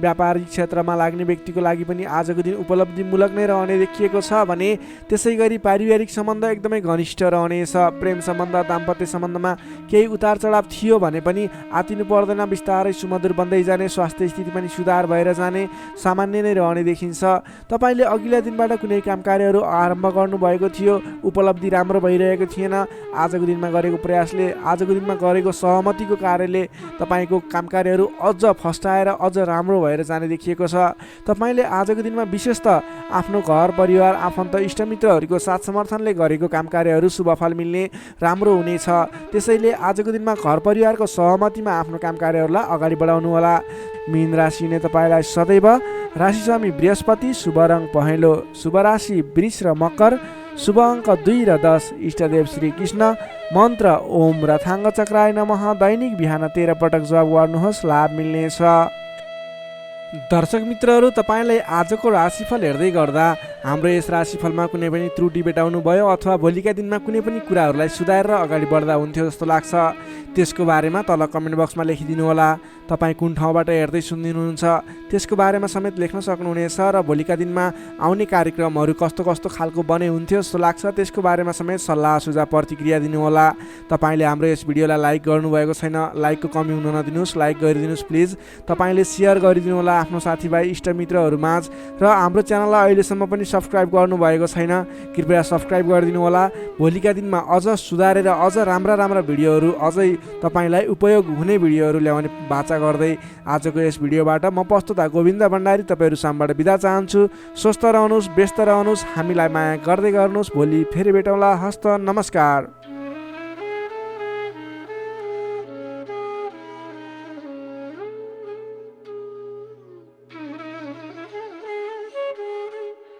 व्यापारिक क्षेत्रमा लाग्ने व्यक्तिको लागि पनि आजको दिन उपलब्धिमूलक नै रहने देखिएको छ भने त्यसै गरी पारिवारिक सम्बन्ध एकदमै घनिष्ठ रहनेछ। प्रेम सम्बन्ध, दाम्पत्य सम्बन्धमा केही उतार चढाव थियो भने पनि आतिनु पर्दैन, बिस्तारै सुमधुर बन्दै जाने, स्वास्थ्य स्थिति पनि सुधार भएर जाने, सामान्य नै रहने देखिन्छ। तपाईँले अघिल्ला दिनबाट कुनै काम कार्यहरू आरम्भ गर्नुभएको थियो, उपलब्धि राम्रो भइरहेको थिएन। आजको दिनमा गरेको प्रयासले, आजको दिनमा गरेको सहमतिको कार्यले तपाईँको काम कार्यहरू अझ फस्टाएर अझ राम्रो भएर जाने देखिएको छ। तपाईँले आजको दिनमा विशेष त आफ्नो घर परिवार, आफन्त इष्टमित्रहरूको साथ समर्थनले गरेको काम कार्यहरू शुभफल मिल्ने, राम्रो हुनेछ। त्यसैले आजको दिनमा घर परिवारको सहमतिमा आफ्नो काम कार्यहरूलाई अगाडि बढाउनु होला। मीन राशि नै तपाईँलाई सदैव राशि स्वामी बृहस्पति, शुभ रङ पहेँलो, शुभ राशि वृष र मकर, शुभ अङ्क 2 र 10, इष्टदेव श्री कृष्ण, मन्त्र ओम रथाङ्ग चक्राय नमः। दैनिक बिहान 13 पटक जप गर्नुहोस्, लाभ मिल्नेछ। दर्शक मित्रहरू, तपाईँलाई आजको राशिफल हेर्दै गर्दा हाम्रो यस राशिफलमा कुनै पनि त्रुटि भेटाउनु भयो अथवा भोलिका दिनमा कुनै पनि कुराहरूलाई सुधारेर अगाडि बढ्दा हुन्थ्यो जस्तो लाग्छ, त्यसको बारेमा तल कमेन्ट बक्समा लेखिदिनु होला। तपाईँ कुन ठाउँबाट हेर्दै सुनिदिनुहुन्छ त्यसको बारेमा समेत लेख्न सक्नुहुनेछ र भोलिका दिनमा आउने कार्यक्रमहरू कस्तो कस्तो खालको बने हुन्थ्यो जस्तो लाग्छ त्यसको बारेमा समेत सल्लाह सुझाव प्रतिक्रिया दिनुहोला। तपाईँले हाम्रो यस भिडियोलाई लाइक गर्नुभएको छैन, लाइकको कमी हुन नदिनुहोस्, लाइक गरिदिनुहोस् प्लिज। तपाईँले सेयर गरिदिनु होला आफ्नो साथीभाइ इष्टमित्रहरूमाझ र हाम्रो च्यानललाई अहिलेसम्म पनि सब्सक्राइब गर्नुभएको छैन, कृपया सब्सक्राइब गरिदिनु होला। भोलिका दिनमा अझ सुधारेर अझ राम्रा भिडियोहरू, अझै तपाईँलाई उपयोग हुने भिडियोहरू ल्याउने बाचा गर्दै आजको यस भिडियोबाट म प्रस्तुता गोविन्द भण्डारी तपाईँहरू सामबाट बिदा चाहन्छु। स्वस्थ रहनुहोस्, व्यस्त रहनुहोस्, हामीलाई माया गर्दै गर्नुहोस्। भोलि फेरि भेटौँला। हस्त नमस्कार।